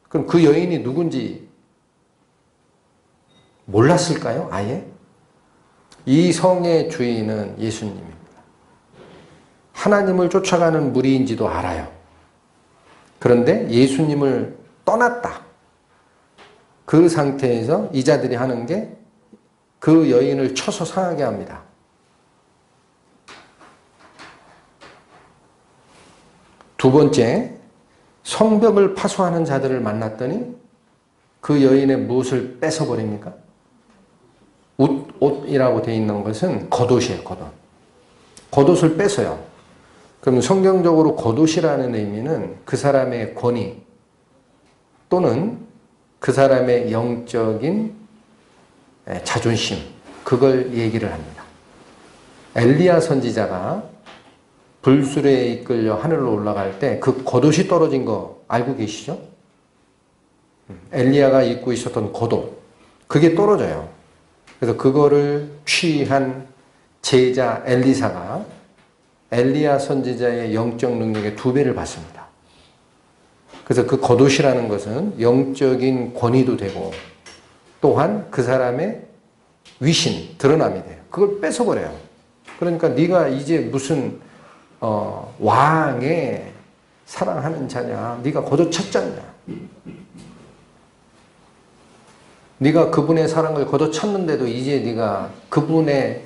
그럼 그 여인이 누군지 몰랐을까요? 아예? 이 성의 주인은 예수님입니다. 하나님을 쫓아가는 무리인지도 알아요. 그런데 예수님을 떠났다. 그 상태에서 이 자들이 하는 게 그 여인을 쳐서 상하게 합니다. 두 번째, 성벽을 파수하는 자들을 만났더니 그 여인의 무엇을 뺏어버립니까? 옷이라고 되어 있는 것은 겉옷이에요, 겉옷. 겉옷을 뺏어요. 그럼 성경적으로 겉옷이라는 의미는 그 사람의 권위 또는 그 사람의 영적인 자존심, 그걸 얘기를 합니다. 엘리야 선지자가 불수레에 이끌려 하늘로 올라갈 때 그 겉옷이 떨어진 거 알고 계시죠? 엘리야가 입고 있었던 겉옷, 그게 떨어져요. 그래서 그거를 취한 제자 엘리사가 엘리야 선지자의 영적 능력의 2배를 받습니다. 그래서 그 겉옷이라는 것은 영적인 권위도 되고 또한 그 사람의 위신, 드러남이 돼요. 그걸 뺏어버려요. 그러니까 네가 이제 무슨 왕의 사랑하는 자냐, 네가 겉옷 쳤잖냐, 네가 그분의 사랑을 걷어찼는데도 이제 네가 그분의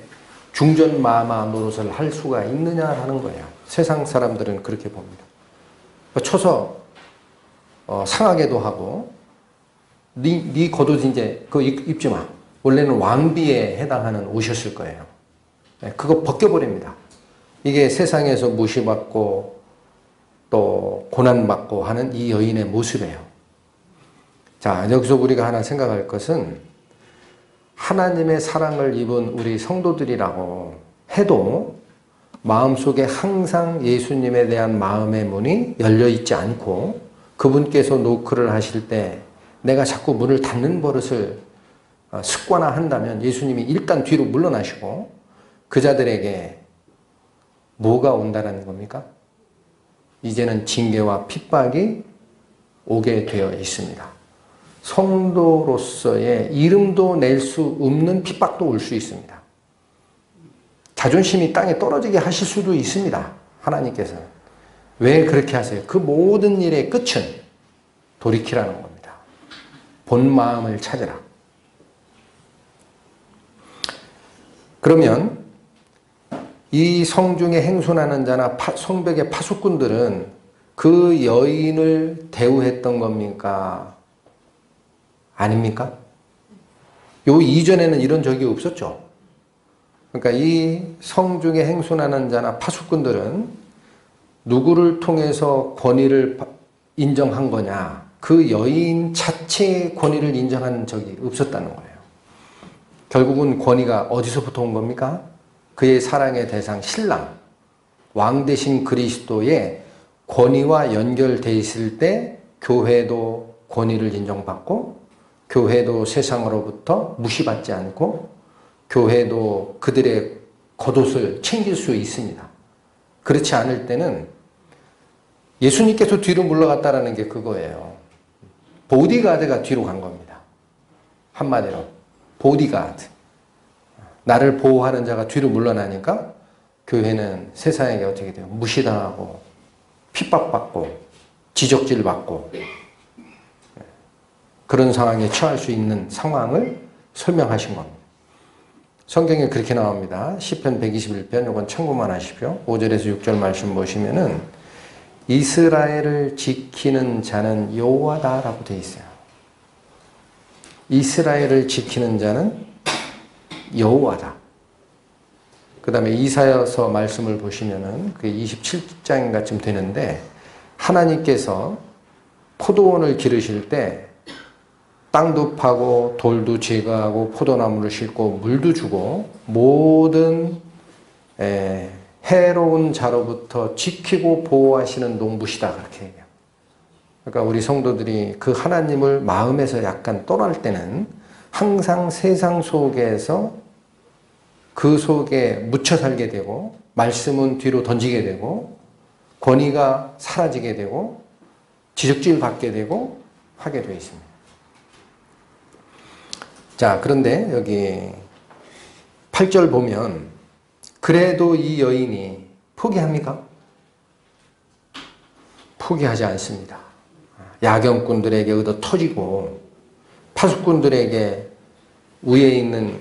중전마마 노릇을 할 수가 있느냐라는 거예요. 세상 사람들은 그렇게 봅니다. 쳐서 상하게도 하고 네 겉옷 이제 그거 입지 마. 원래는 왕비에 해당하는 옷이었을 거예요. 그거 벗겨버립니다. 이게 세상에서 무시받고 또 고난받고 하는 이 여인의 모습이에요. 자, 여기서 우리가 하나 생각할 것은 하나님의 사랑을 입은 우리 성도들이라고 해도 마음속에 항상 예수님에 대한 마음의 문이 열려있지 않고 그분께서 노크를 하실 때 내가 자꾸 문을 닫는 버릇을 습관화한다면 예수님이 일단 뒤로 물러나시고 그 자들에게 뭐가 온다는 겁니까? 이제는 징계와 핍박이 오게 되어 있습니다. 성도로서의 이름도 낼 수 없는 핍박도 올 수 있습니다. 자존심이 땅에 떨어지게 하실 수도 있습니다. 하나님께서는. 왜 그렇게 하세요? 그 모든 일의 끝은 돌이키라는 겁니다. 본 마음을 찾으라. 그러면 이 성중에 행순하는 자나 성벽의 파수꾼들은 그 여인을 대우했던 겁니까? 아닙니까? 요 이전에는 이런 적이 없었죠. 그러니까 이 성중에 행순하는 자나 파수꾼들은 누구를 통해서 권위를 인정한 거냐? 그 여인 자체의 권위를 인정한 적이 없었다는 거예요. 결국은 권위가 어디서부터 온 겁니까? 그의 사랑의 대상 신랑, 왕 대신 그리스도의 권위와 연결되어 있을 때 교회도 권위를 인정받고 교회도 세상으로부터 무시받지 않고 교회도 그들의 겉옷을 챙길 수 있습니다. 그렇지 않을 때는 예수님께서 뒤로 물러갔다라는 게 그거예요. 보디가드가 뒤로 간 겁니다. 한마디로 보디가드. 나를 보호하는 자가 뒤로 물러나니까 교회는 세상에게 어떻게 돼요? 무시당하고 핍박받고 지적질받고 그런 상황에 처할 수 있는 상황을 설명하신 겁니다. 성경에 그렇게 나옵니다. 시편 121편, 이건 참고만 하십시오. 5절에서 6절 말씀 보시면은 이스라엘을 지키는 자는 여호와다라고 되어 있어요. 이스라엘을 지키는 자는 여호와다. 그 다음에 이사야서 말씀을 보시면은 그 27장인가쯤 되는데 하나님께서 포도원을 기르실 때 땅도 파고 돌도 제거하고 포도나무를 심고 물도 주고 모든 해로운 자로부터 지키고 보호하시는 농부시다, 그렇게 얘기해요. 그러니까 우리 성도들이 그 하나님을 마음에서 약간 떠날 때는 항상 세상 속에서 그 속에 묻혀 살게 되고 말씀은 뒤로 던지게 되고 권위가 사라지게 되고 지적질 받게 되고 하게 되어 있습니다. 자, 그런데 여기 8절 보면 그래도 이 여인이 포기합니까? 포기하지 않습니다. 야경꾼들에게 얻어 터지고 파수꾼들에게 위에 있는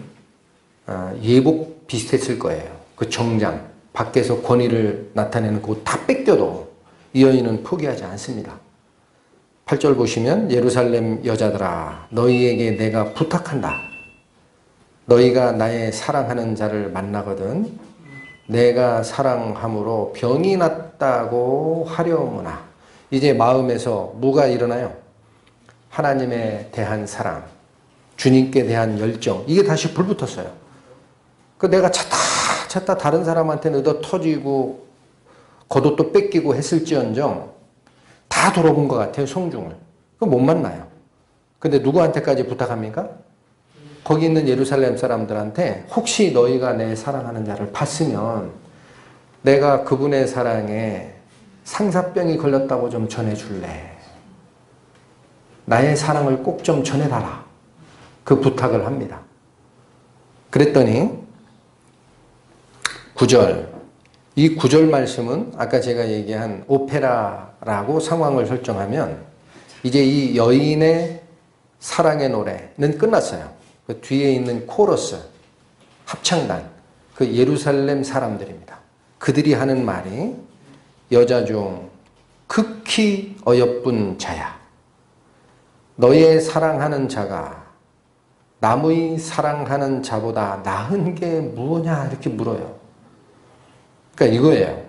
예복 비슷했을 거예요. 그 정장, 밖에서 권위를 나타내는 그거 다 뺏겨도 이 여인은 포기하지 않습니다. 8절 보시면 예루살렘 여자들아 너희에게 내가 부탁한다. 너희가 나의 사랑하는 자를 만나거든 내가 사랑함으로 병이 났다고 하려무나. 이제 마음에서 뭐가 일어나요? 하나님에 대한 사랑, 주님께 대한 열정, 이게 다시 불붙었어요. 그 내가 찾다 다른 사람한테는 얻어 터지고 겉옷도 뺏기고 했을지언정 다 돌아본 것 같아요, 성중을. 그거 못 만나요. 근데 누구한테까지 부탁합니까? 거기 있는 예루살렘 사람들한테 혹시 너희가 내 사랑하는 자를 봤으면 내가 그분의 사랑에 상사병이 걸렸다고 좀 전해줄래. 나의 사랑을 꼭 좀 전해달라. 그 부탁을 합니다. 그랬더니 9절, 이 9절 말씀은 아까 제가 얘기한 오페라라고 상황을 설정하면 이제 이 여인의 사랑의 노래는 끝났어요. 그 뒤에 있는 코러스, 합창단, 그 예루살렘 사람들입니다. 그들이 하는 말이 여자 중 극히 어여쁜 자야. 너의 사랑하는 자가 남의 사랑하는 자보다 나은 게 무엇냐 이렇게 물어요. 그러니까 이거예요.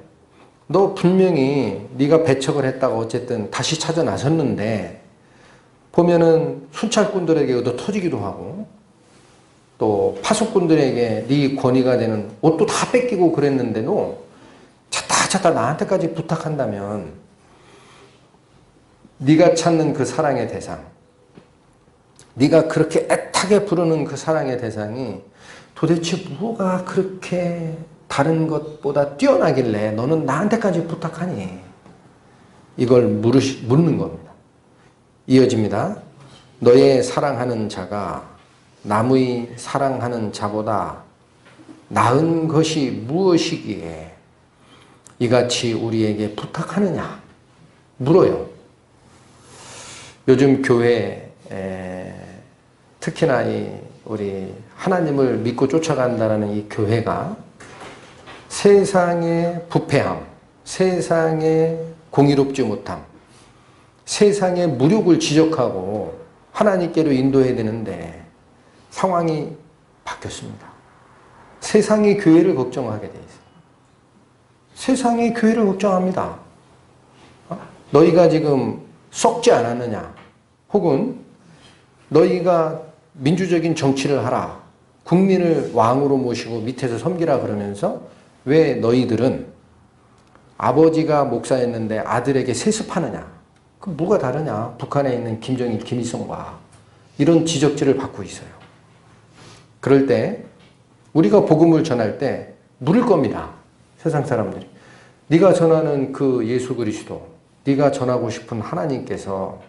너 분명히 네가 배척을 했다고 어쨌든 다시 찾아 나섰는데 보면은 순찰꾼들에게 얻어 터지기도 하고 또 파수꾼들에게 네 권위가 되는 옷도 다 뺏기고 그랬는데도 찾다 나한테까지 부탁한다면 네가 찾는 그 사랑의 대상, 네가 그렇게 애타게 부르는 그 사랑의 대상이 도대체 뭐가 그렇게 다른 것보다 뛰어나길래 너는 나한테까지 부탁하니? 이걸 묻는 겁니다. 이어집니다. 너의 사랑하는 자가 남의 사랑하는 자보다 나은 것이 무엇이기에 이같이 우리에게 부탁하느냐? 물어요. 요즘 교회 특히나 우리 하나님을 믿고 쫓아간다는 이 교회가 세상의 부패함, 세상의 공의롭지 못함, 세상의 무력을 지적하고 하나님께로 인도해야 되는데 상황이 바뀌었습니다. 세상이 교회를 걱정하게 돼 있어요. 세상이 교회를 걱정합니다. 너희가 지금 썩지 않았느냐? 혹은 너희가 민주적인 정치를 하라. 국민을 왕으로 모시고 밑에서 섬기라 그러면서 왜 너희들은 아버지가 목사였는데 아들에게 세습하느냐? 그 뭐가 다르냐? 북한에 있는 김정일, 김일성과 이런 지적질을 받고 있어요. 그럴 때 우리가 복음을 전할 때 물을 겁니다. 세상 사람들이. 네가 전하는 그 예수 그리스도, 네가 전하고 싶은 하나님께서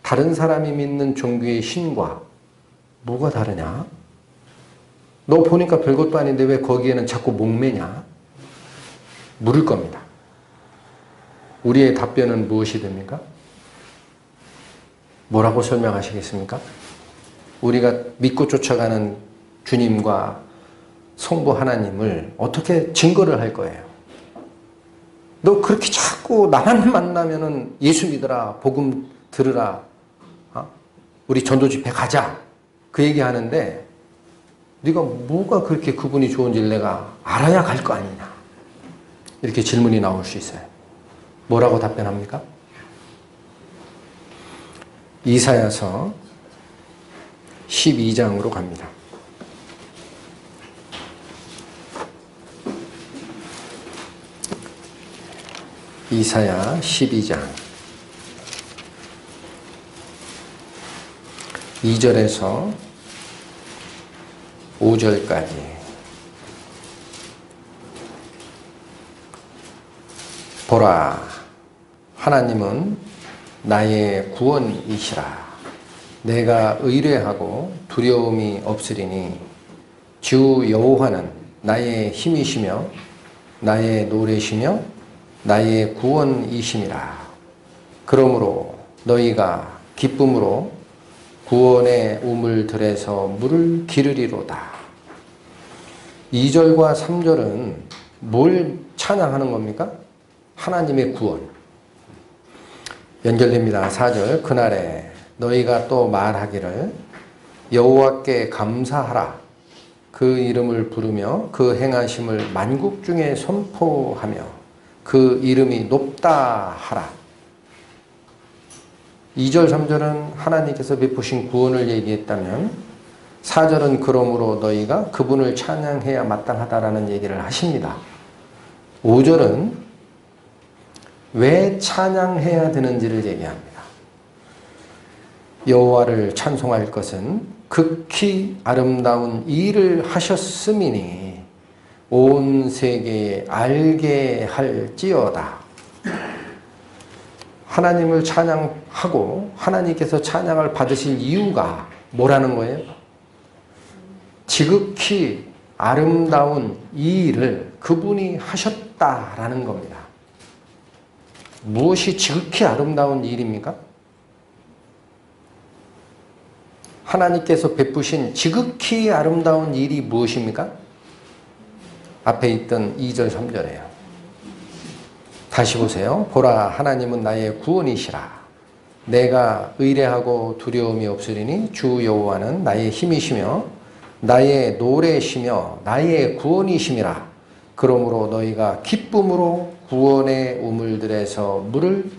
다른 사람이 믿는 종교의 신과 뭐가 다르냐? 너 보니까 별것도 아닌데 왜 거기에는 자꾸 목매냐? 물을 겁니다. 우리의 답변은 무엇이 됩니까? 뭐라고 설명하시겠습니까? 우리가 믿고 쫓아가는 주님과 성부 하나님을 어떻게 증거를 할 거예요? 너 그렇게 자꾸 나만 만나면은 예수 믿으라, 복음 들으라, 우리 전도 집회 가자 그 얘기 하는데 네가 뭐가 그렇게 그분이 좋은지를 내가 알아야 갈 거 아니냐 이렇게 질문이 나올 수 있어요. 뭐라고 답변합니까? 이사야서 12장으로 갑니다. 이사야 12장 2절에서 5절까지. 보라, 하나님은 나의 구원이시라. 내가 의뢰하고 두려움이 없으리니 주 여호와는 나의 힘이시며 나의 노래시며 나의 구원이심이라. 그러므로 너희가 기쁨으로 구원의 우물들에서 물을 기르리로다. 2절과 3절은 뭘 찬양하는 겁니까? 하나님의 구원. 연결됩니다. 4절, 그날에 너희가 또 말하기를 여호와께 감사하라. 그 이름을 부르며 그 행하심을 만국 중에 선포하며 그 이름이 높다 하라. 2절, 3절은 하나님께서 베푸신 구원을 얘기했다면 4절은 그러므로 너희가 그분을 찬양해야 마땅하다라는 얘기를 하십니다. 5절은 왜 찬양해야 되는지를 얘기합니다. 여호와를 찬송할 것은 극히 아름다운 일을 하셨음이니 온 세계에 알게 할지어다. 하나님을 찬양하고 하나님께서 찬양을 받으실 이유가 뭐라는 거예요? 지극히 아름다운 이 일을 그분이 하셨다라는 겁니다. 무엇이 지극히 아름다운 일입니까? 하나님께서 베푸신 지극히 아름다운 일이 무엇입니까? 앞에 있던 2절, 3절이에요. 다시 보세요. 보라, 하나님은 나의 구원이시라. 내가 의뢰하고 두려움이 없으리니 주 여호와는 나의 힘이시며 나의 노래시며 나의 구원이심이라. 그러므로 너희가 기쁨으로 구원의 우물들에서 물을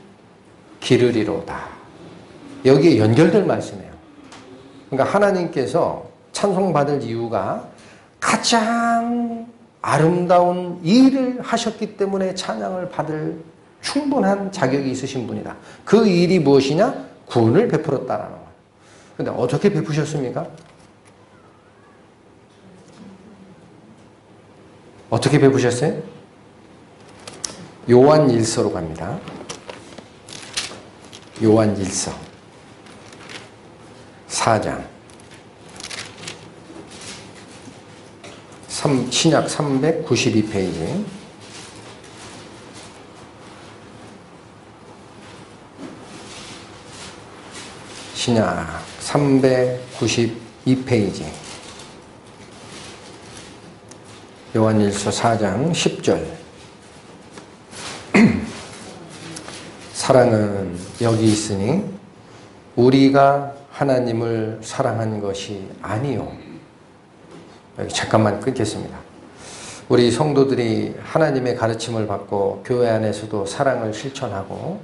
기르리로다. 여기에 연결될 말씀이에요. 그러니까 하나님께서 찬송받을 이유가 가장 아름다운 일을 하셨기 때문에 찬양을 받을 충분한 자격이 있으신 분이다. 그 일이 무엇이냐? 구원을 베풀었다라는 거예요. 그런데 어떻게 베푸셨습니까? 어떻게 베푸셨어요? 요한일서로 갑니다. 요한일서 4장 신약 392페이지 신약 392페이지 요한일서 4장 10절 사랑은 여기 있으니 우리가 하나님을 사랑한 것이 아니요. 여기 잠깐만 끊겠습니다. 우리 성도들이 하나님의 가르침을 받고 교회 안에서도 사랑을 실천하고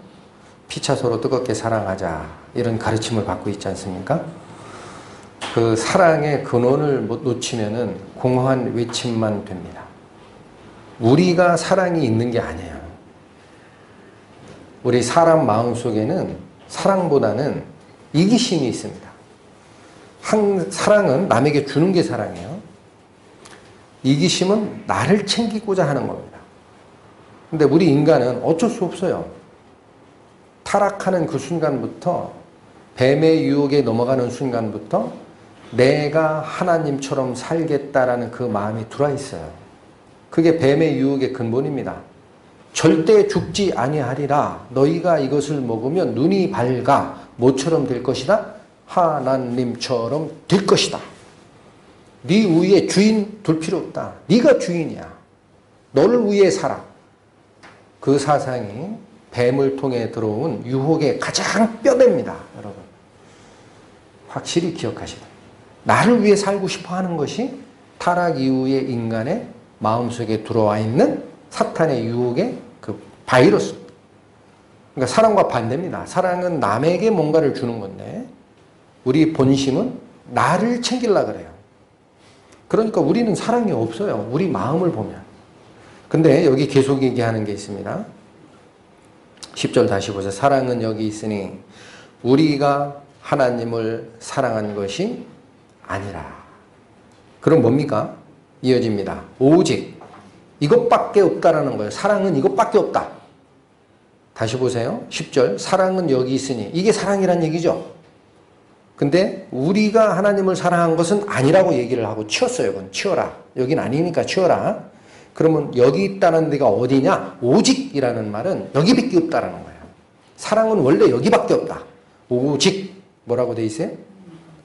피차 서로 뜨겁게 사랑하자 이런 가르침을 받고 있지 않습니까? 그 사랑의 근원을 놓치면은 공허한 외침만 됩니다. 우리가 사랑이 있는 게 아니에요. 우리 사람 마음속에는 사랑보다는 이기심이 있습니다. 사랑은 남에게 주는 게 사랑이에요. 이기심은 나를 챙기고자 하는 겁니다. 근데 우리 인간은 어쩔 수 없어요. 타락하는 그 순간부터 뱀의 유혹에 넘어가는 순간부터 내가 하나님처럼 살겠다라는 그 마음이 들어와 있어요. 그게 뱀의 유혹의 근본입니다. 절대 죽지 아니하리라. 너희가 이것을 먹으면 눈이 밝아 뭐처럼 될 것이다? 하나님처럼 될 것이다. 네 위에 주인 둘 필요 없다. 네가 주인이야. 너를 위해 살아. 그 사상이 뱀을 통해 들어온 유혹의 가장 뼈대입니다. 여러분 확실히 기억하시다. 나를 위해 살고 싶어 하는 것이 타락 이후의 인간의 마음속에 들어와 있는 사탄의 유혹의 그 바이러스입니다. 그러니까 사랑과 반대입니다. 사랑은 남에게 뭔가를 주는 건데 우리 본심은 나를 챙기려고 그래요. 그러니까 우리는 사랑이 없어요. 우리 마음을 보면. 근데 여기 계속 얘기하는 게 있습니다. 10절 다시 보세요. 사랑은 여기 있으니 우리가 하나님을 사랑한 것이 아니라. 그럼 뭡니까? 이어집니다. 오직 이것밖에 없다라는 거예요. 사랑은 이것밖에 없다. 다시 보세요. 10절. 사랑은 여기 있으니. 이게 사랑이란 얘기죠. 근데 우리가 하나님을 사랑한 것은 아니라고 얘기를 하고 치웠어요. 그건 치워라. 여긴 아니니까 치워라. 그러면 여기 있다는 데가 어디냐? 오직이라는 말은 여기밖에 없다라는 거예요. 사랑은 원래 여기밖에 없다. 오직 뭐라고 돼 있어요?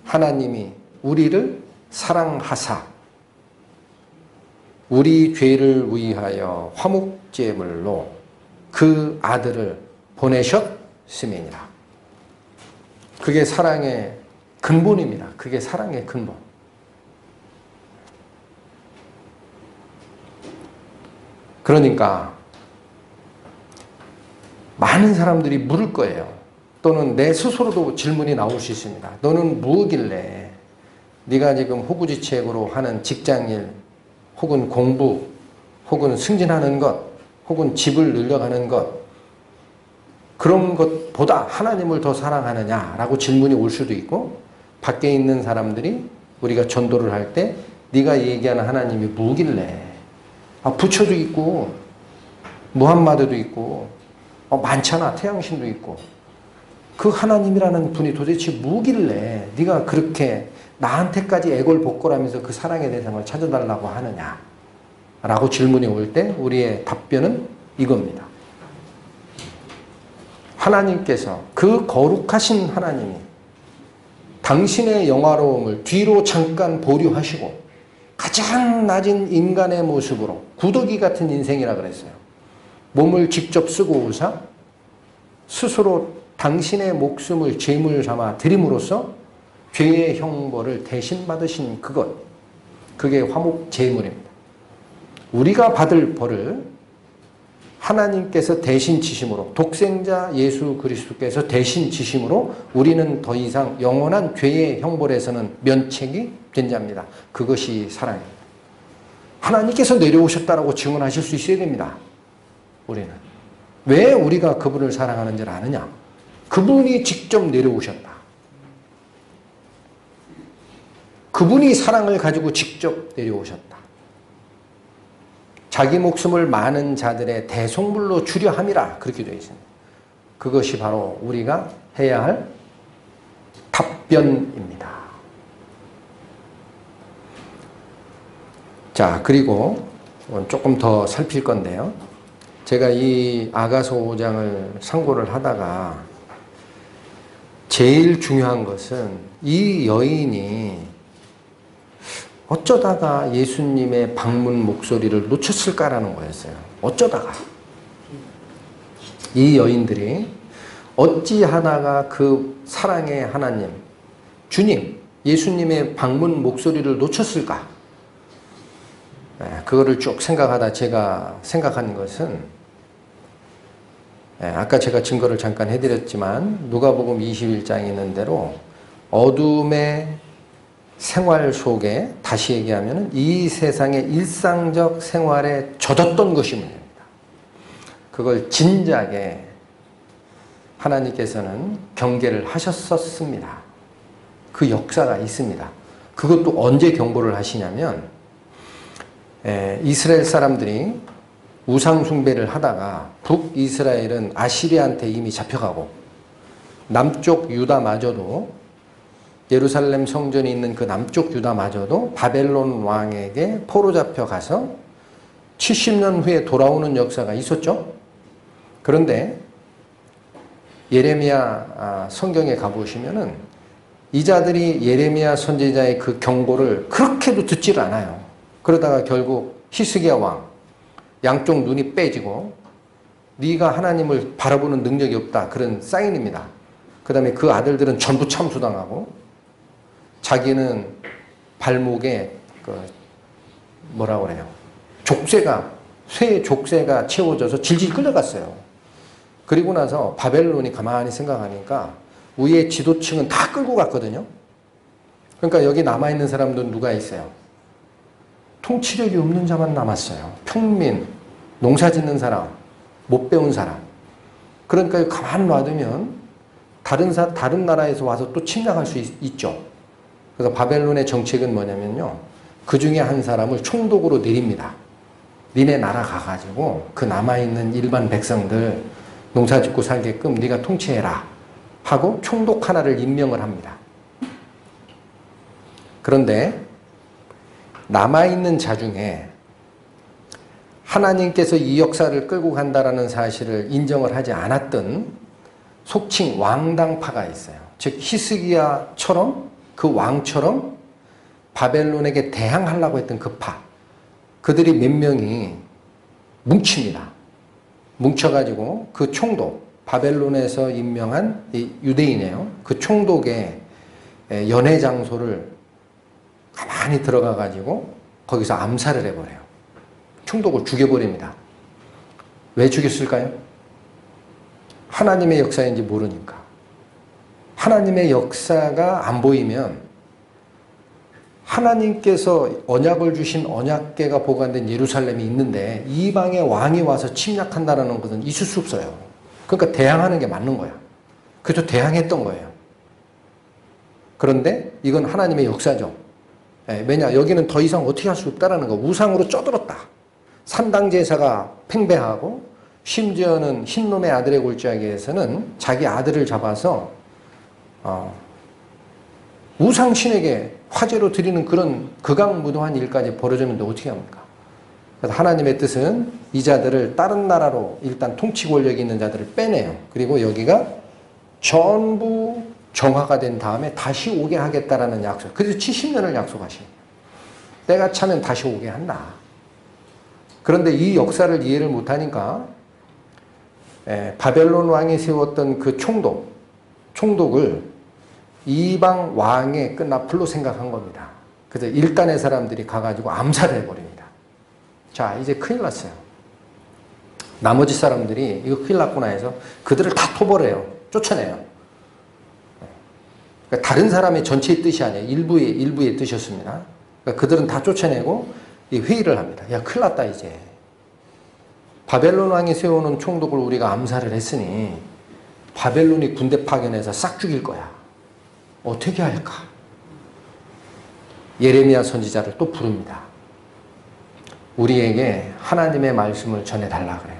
하나님이 우리를 사랑하사 우리 죄를 위하여 화목제물로 그 아들을 보내셨음이니라. 그게 사랑의 근본입니다. 그게 사랑의 근본. 그러니까 많은 사람들이 물을 거예요. 또는 내 스스로도 질문이 나올 수 있습니다. 너는 무엇길래 네가 지금 호구지책으로 하는 직장일 혹은 공부 혹은 승진하는 것 혹은 집을 늘려가는 것 그런 것보다 하나님을 더 사랑하느냐라고 질문이 올 수도 있고 밖에 있는 사람들이 우리가 전도를 할 때 네가 얘기하는 하나님이 뭐길래 부처도 있고 무함마드도 있고 많잖아. 태양신도 있고 그 하나님이라는 분이 도대체 뭐길래 네가 그렇게 나한테까지 애걸복걸하면서 그 사랑의 대상을 찾아달라고 하느냐 라고 질문이 올 때 우리의 답변은 이겁니다. 하나님께서 그 거룩하신 하나님이 당신의 영화로움을 뒤로 잠깐 보류하시고 가장 낮은 인간의 모습으로 구더기 같은 인생이라 그랬어요. 몸을 직접 쓰고 오사 스스로 당신의 목숨을 제물 삼아 드림으로써 죄의 형벌을 대신 받으신 그것, 그게 화목 제물입니다. 우리가 받을 벌을 하나님께서 대신 지심으로 독생자 예수 그리스도께서 대신 지심으로 우리는 더 이상 영원한 죄의 형벌에서는 면책이 된 자입니다. 그것이 사랑입니다. 하나님께서 내려오셨다라고 증언하실 수 있어야 됩니다. 우리는. 왜 우리가 그분을 사랑하는지를 아느냐? 그분이 직접 내려오셨다. 그분이 사랑을 가지고 직접 내려오셨다. 자기 목숨을 많은 자들의 대속물로 주려 함이라 그렇게 되어 있습니다. 그것이 바로 우리가 해야 할 답변입니다. 자, 그리고 조금 더 살필 건데요. 제가 이 아가서 5장을 상고를 하다가 제일 중요한 것은 이 여인이 어쩌다가 예수님의 방문 목소리를 놓쳤을까라는 거였어요. 어쩌다가. 이 여인들이 어찌하다가 그 사랑의 하나님, 주님, 예수님의 방문 목소리를 놓쳤을까? 그거를 쭉 생각하다 제가 생각한 것은 아까 제가 증거를 잠깐 해드렸지만 누가복음 21장에 있는 대로 어둠의 생활 속에 다시 얘기하면 이 세상의 일상적 생활에 젖었던 것이 문제입니다. 그걸 진작에 하나님께서는 경계를 하셨었습니다. 그 역사가 있습니다. 그것도 언제 경고를 하시냐면 이스라엘 사람들이 우상 숭배를 하다가 북이스라엘은 아시리아한테 이미 잡혀가고 남쪽 유다마저도 예루살렘 성전이 있는 그 남쪽 유다마저도 바벨론 왕에게 포로 잡혀가서 70년 후에 돌아오는 역사가 있었죠. 그런데 예레미야 성경에 가보시면은 이 자들이 예레미야 선지자의 그 경고를 그렇게도 듣질 않아요. 그러다가 결국 히스기야 왕 양쪽 눈이 빼지고 네가 하나님을 바라보는 능력이 없다. 그런 사인입니다. 그 다음에 그 아들들은 전부 참수당하고 자기는 발목에 뭐라고 그래요? 쇠 족쇄가 채워져서 질질 끌려갔어요. 그리고 나서 바벨론이 가만히 생각하니까 위에 지도층은 다 끌고 갔거든요. 그러니까 여기 남아있는 사람들은 누가 있어요? 통치력이 없는 자만 남았어요. 평민, 농사 짓는 사람, 못 배운 사람. 그러니까 가만 놔두면 다른 나라에서 와서 또 침략할 수 있죠. 그래서 바벨론의 정책은 뭐냐면요. 그 중에 한 사람을 총독으로 내립니다. 니네 나라 가가지고 그 남아있는 일반 백성들 농사 짓고 살게끔 네가 통치해라 하고 총독 하나를 임명을 합니다. 그런데 남아있는 자 중에 하나님께서 이 역사를 끌고 간다라는 사실을 인정을 하지 않았던 속칭 왕당파가 있어요. 즉 히스기야처럼 그 왕처럼 바벨론에게 대항하려고 했던 그 파. 그들이 몇 명이 뭉칩니다. 뭉쳐가지고 그 총독, 바벨론에서 임명한 유대인이에요. 그 총독의 연회 장소를 가만히 들어가가지고 거기서 암살을 해버려요. 총독을 죽여버립니다. 왜 죽였을까요? 하나님의 역사인지 모르니까. 하나님의 역사가 안 보이면 하나님께서 언약을 주신 언약궤가 보관된 예루살렘이 있는데 이방의 왕이 와서 침략한다는 것은 있을 수 없어요. 그러니까 대항하는 게 맞는 거야. 그래서 대항했던 거예요. 그런데 이건 하나님의 역사죠. 왜냐? 여기는 더 이상 어떻게 할 수 없다라는 거. 우상으로 쪄들었다. 산당 제사가 팽배하고 심지어는 흰놈의 아들의 골짜기에서는 자기 아들을 잡아서 우상신에게 화제로 드리는 그런 극악무도한 일까지 벌어졌는데 어떻게 합니까? 그래서 하나님의 뜻은 이 자들을 다른 나라로 일단 통치 권력이 있는 자들을 빼내요. 그리고 여기가 전부 정화가 된 다음에 다시 오게 하겠다라는 약속. 그래서 70년을 약속하십니다. 때가 차면 다시 오게 한다. 그런데 이 역사를 이해를 못하니까 바벨론 왕이 세웠던 그 총독을 이방 왕의 끝나풀로 생각한 겁니다. 그래서 일단의 사람들이 가가지고 암살을 해버립니다. 자, 이제 큰일 났어요. 나머지 사람들이 이거 큰일 났구나 해서 그들을 다 토벌해요. 쫓아내요. 그러니까 다른 사람의 전체의 뜻이 아니에요. 일부의 뜻이었습니다. 그러니까 그들은 다 쫓아내고 이 회의를 합니다. 야, 큰일 났다 이제. 바벨론 왕이 세우는 총독을 우리가 암살을 했으니 바벨론이 군대 파견해서 싹 죽일 거야. 어떻게 할까? 예레미야 선지자를 또 부릅니다. 우리에게 하나님의 말씀을 전해달라 그래요.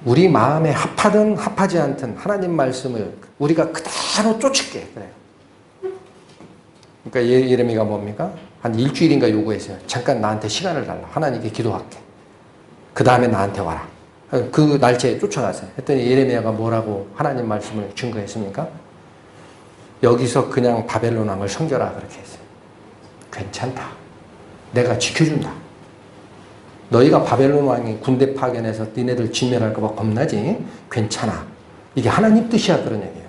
우리 마음에 합하든 합하지 않든 하나님 말씀을 우리가 그대로 쫓을게 그래요. 그러니까 예레미야가 뭡니까? 한 일주일인가 요구했어요. 잠깐 나한테 시간을 달라. 하나님께 기도할게. 그 다음에 나한테 와라. 그 날짜에 쫓아가세요. 했더니 예레미야가 뭐라고 하나님 말씀을 증거했습니까? 여기서 그냥 바벨론 왕을 섬겨라 그렇게 했어요. 괜찮다. 내가 지켜준다. 너희가 바벨론 왕이 군대 파견해서 니네들 진멸할까 봐 겁나지? 괜찮아. 이게 하나님 뜻이야 그런 얘기예요.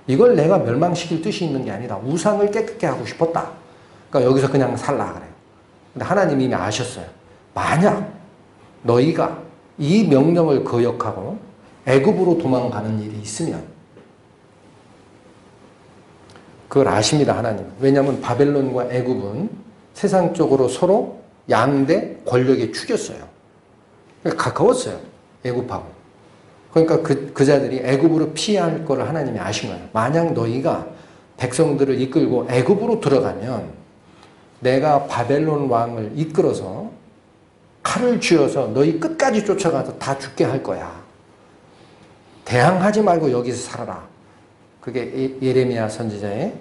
이걸 내가 멸망시킬 뜻이 있는 게 아니다. 우상을 깨끗게 하고 싶었다. 그러니까 여기서 그냥 살라 그래요. 근데 하나님이 이미 아셨어요. 만약 너희가 이 명령을 거역하고 애굽으로 도망가는 일이 있으면 그걸 아십니다, 하나님. 왜냐하면 바벨론과 애굽은 세상적으로 서로 양대 권력에 축였어요. 그러니까 가까웠어요, 애굽하고. 그러니까 그 자들이 애굽으로 피해야 할 거를 하나님이 아신 거예요. 만약 너희가 백성들을 이끌고 애굽으로 들어가면 내가 바벨론 왕을 이끌어서 칼을 쥐어서 너희 끝까지 쫓아가서 다 죽게 할 거야. 대항하지 말고 여기서 살아라. 그게 예레미야 선지자의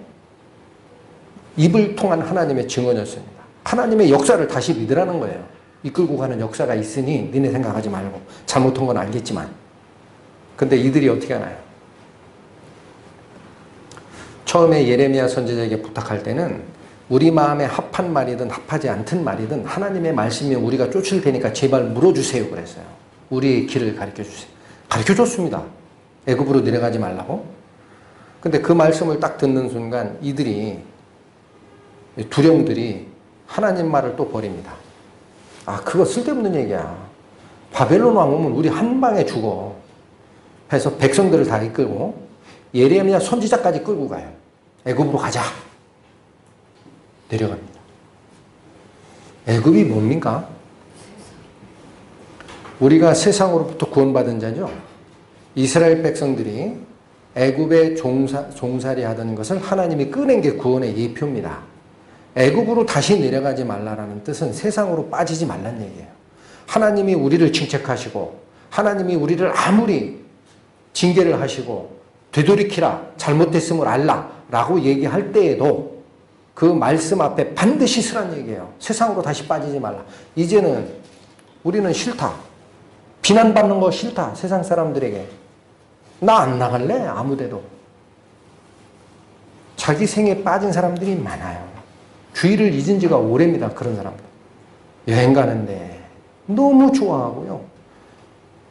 입을 통한 하나님의 증언이었습니다. 하나님의 역사를 다시 믿으라는 거예요. 이끌고 가는 역사가 있으니 니네 생각하지 말고. 잘못한 건 알겠지만. 근데 이들이 어떻게 하나요? 처음에 예레미야 선지자에게 부탁할 때는 우리 마음에 합한 말이든 합하지 않든 말이든 하나님의 말씀이면 우리가 쫓을 테니까 제발 물어주세요 그랬어요. 우리의 길을 가르쳐주세요. 가르쳐줬습니다. 애굽으로 내려가지 말라고. 근데 그 말씀을 딱 듣는 순간 이들이 두령들이 하나님 말을 또 버립니다. 아, 그거 쓸데없는 얘기야. 바벨론 왕 오면 우리 한 방에 죽어 해서 백성들을 다 이끌고 예레미야 선지자까지 끌고 가요. 애굽으로 가자. 내려갑니다. 애굽이 뭡니까? 우리가 세상으로부터 구원받은 자죠. 이스라엘 백성들이 애굽에 종살이 하던 것을 하나님이 꺼낸 게 구원의 예표입니다. 애굽으로 다시 내려가지 말라라는 뜻은 세상으로 빠지지 말란 얘기예요. 하나님이 우리를 징책하시고 하나님이 우리를 아무리 징계를 하시고 되돌이키라, 잘못됐음을 알라 라고 얘기할 때에도 그 말씀 앞에 반드시 서란 얘기예요. 세상으로 다시 빠지지 말라. 이제는 우리는 싫다. 비난받는 거 싫다. 세상 사람들에게. 나 안 나갈래? 아무데도. 자기 생에 빠진 사람들이 많아요. 주의를 잊은 지가 오래입니다. 그런 사람들. 여행 가는데 너무 좋아하고요.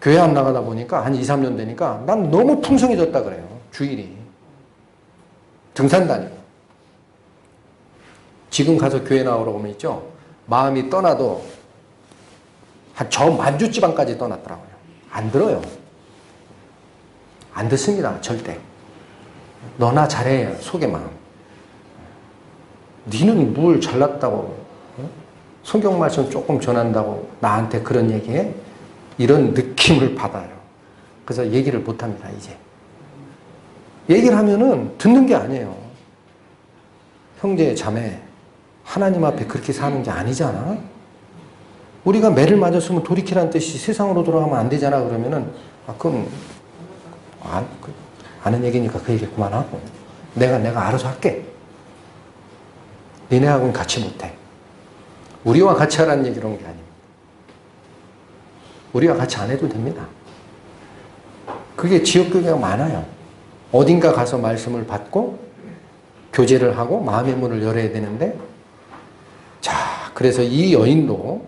교회 안 나가다 보니까 한 2, 3년 되니까 난 너무 풍성해졌다 그래요. 주일이. 등산 다니고. 지금 가서 교회 나오라고 하면 있죠. 마음이 떠나도 한 저 만주지방까지 떠났더라고요. 안 들어요. 안 듣습니다. 절대. 너나 잘해. 속의 마음. 니는 뭘 잘났다고 성경 말씀 조금 전한다고 나한테 그런 얘기해? 이런 느낌을 받아요. 그래서 얘기를 못합니다. 이제. 얘기를 하면은 듣는 게 아니에요. 형제 자매 하나님 앞에 그렇게 사는 게 아니잖아. 우리가 매를 맞았으면 돌이키라는 뜻이 세상으로 돌아가면 안 되잖아. 그러면은 그럼 아는 얘기니까 그 얘기 그만하고 내가 알아서 할게. 니네하고는 같이 못해. 우리와 같이 하라는 얘기 이런 게 아닙니다. 우리와 같이 안 해도 됩니다. 그게 지역교회가 많아요. 어딘가 가서 말씀을 받고 교제를 하고 마음의 문을 열어야 되는데 자, 그래서 이 여인도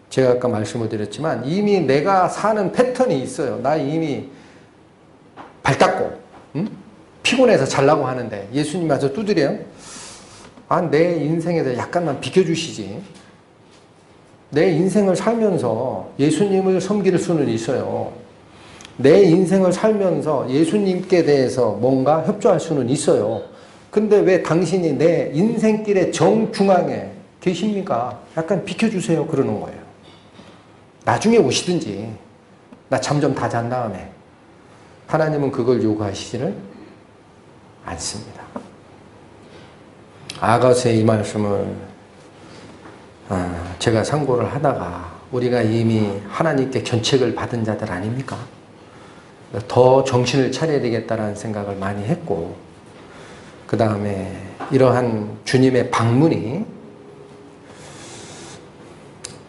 제가 아까 말씀을 드렸지만 이미 내가 사는 패턴이 있어요. 나 이미 발 닦고 피곤해서 잘라고 하는데 예수님 와서 두드려요. 내 인생에 대해 약간만 비켜주시지. 내 인생을 살면서 예수님을 섬길 수는 있어요. 내 인생을 살면서 예수님께 대해서 뭔가 협조할 수는 있어요. 근데 왜 당신이 내 인생길의 정중앙에 계십니까? 약간 비켜주세요. 그러는 거예요. 나중에 오시든지 나 잠 좀 다 잔 다음에. 하나님은 그걸 요구하시지를 않습니다. 아가서의 이 말씀을 제가 상고를 하다가 우리가 이미 하나님께 견책을 받은 자들 아닙니까? 더 정신을 차려야 되겠다는 생각을 많이 했고 그 다음에 이러한 주님의 방문이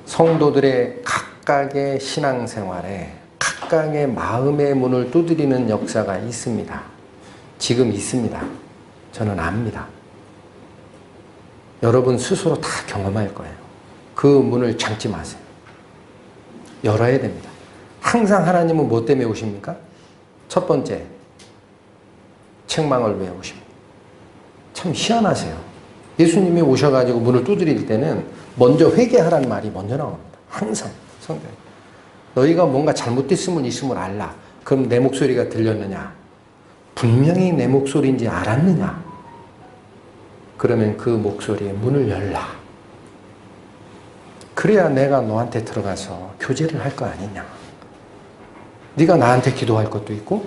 성도들의 각각의 신앙생활에 각각의 마음의 문을 두드리는 역사가 있습니다. 지금 있습니다. 저는 압니다. 여러분 스스로 다 경험할 거예요. 그 문을 잠지 마세요. 열어야 됩니다. 항상 하나님은 뭐 때문에 오십니까? 첫 번째, 책망을 위해 오십니다. 참 희한하세요. 예수님이 오셔가지고 문을 두드릴 때는 먼저 회개하라는 말이 먼저 나옵니다. 항상 성경에. 너희가 뭔가 잘못됐음을 있음을 알라. 그럼 내 목소리가 들렸느냐? 분명히 내 목소리인지 알았느냐? 그러면 그 목소리에 문을 열라. 그래야 내가 너한테 들어가서 교제를 할 거 아니냐. 네가 나한테 기도할 것도 있고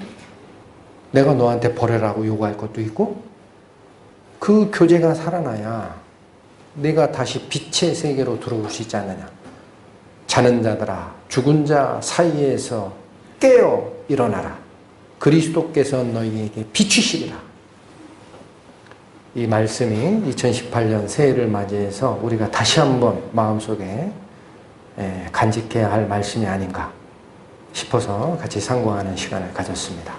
내가 너한테 벌해라고 요구할 것도 있고 그 교제가 살아나야 네가 다시 빛의 세계로 들어올 수 있지 않느냐. 자는 자들아 죽은 자 사이에서 깨어 일어나라. 그리스도께서 너희에게 비추시리라. 이 말씀이 2018년 새해를 맞이해서 우리가 다시 한번 마음속에 간직해야 할 말씀이 아닌가 싶어서 같이 상고하는 시간을 가졌습니다.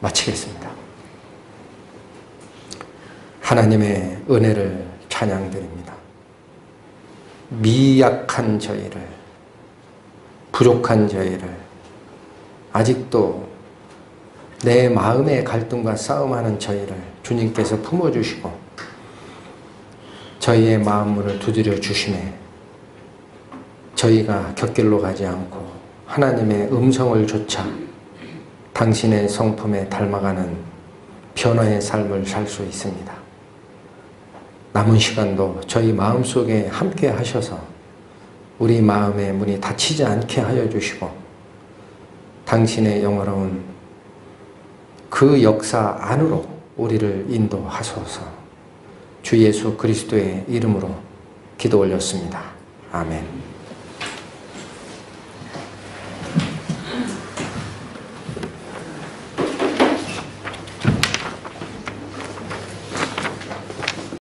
마치겠습니다. 하나님의 은혜를 찬양드립니다. 미약한 저희를, 부족한 저희를 아직도 내 마음의 갈등과 싸움하는 저희를 주님께서 품어주시고 저희의 마음문을 두드려 주시네. 저희가 곁길로 가지 않고 하나님의 음성을 좇아 당신의 성품에 닮아가는 변화의 삶을 살 수 있습니다. 남은 시간도 저희 마음속에 함께 하셔서 우리 마음의 문이 닫히지 않게 하여 주시고 당신의 영화로운 그 역사 안으로 우리를 인도하소서. 주 예수 그리스도의 이름으로 기도 올렸습니다. 아멘.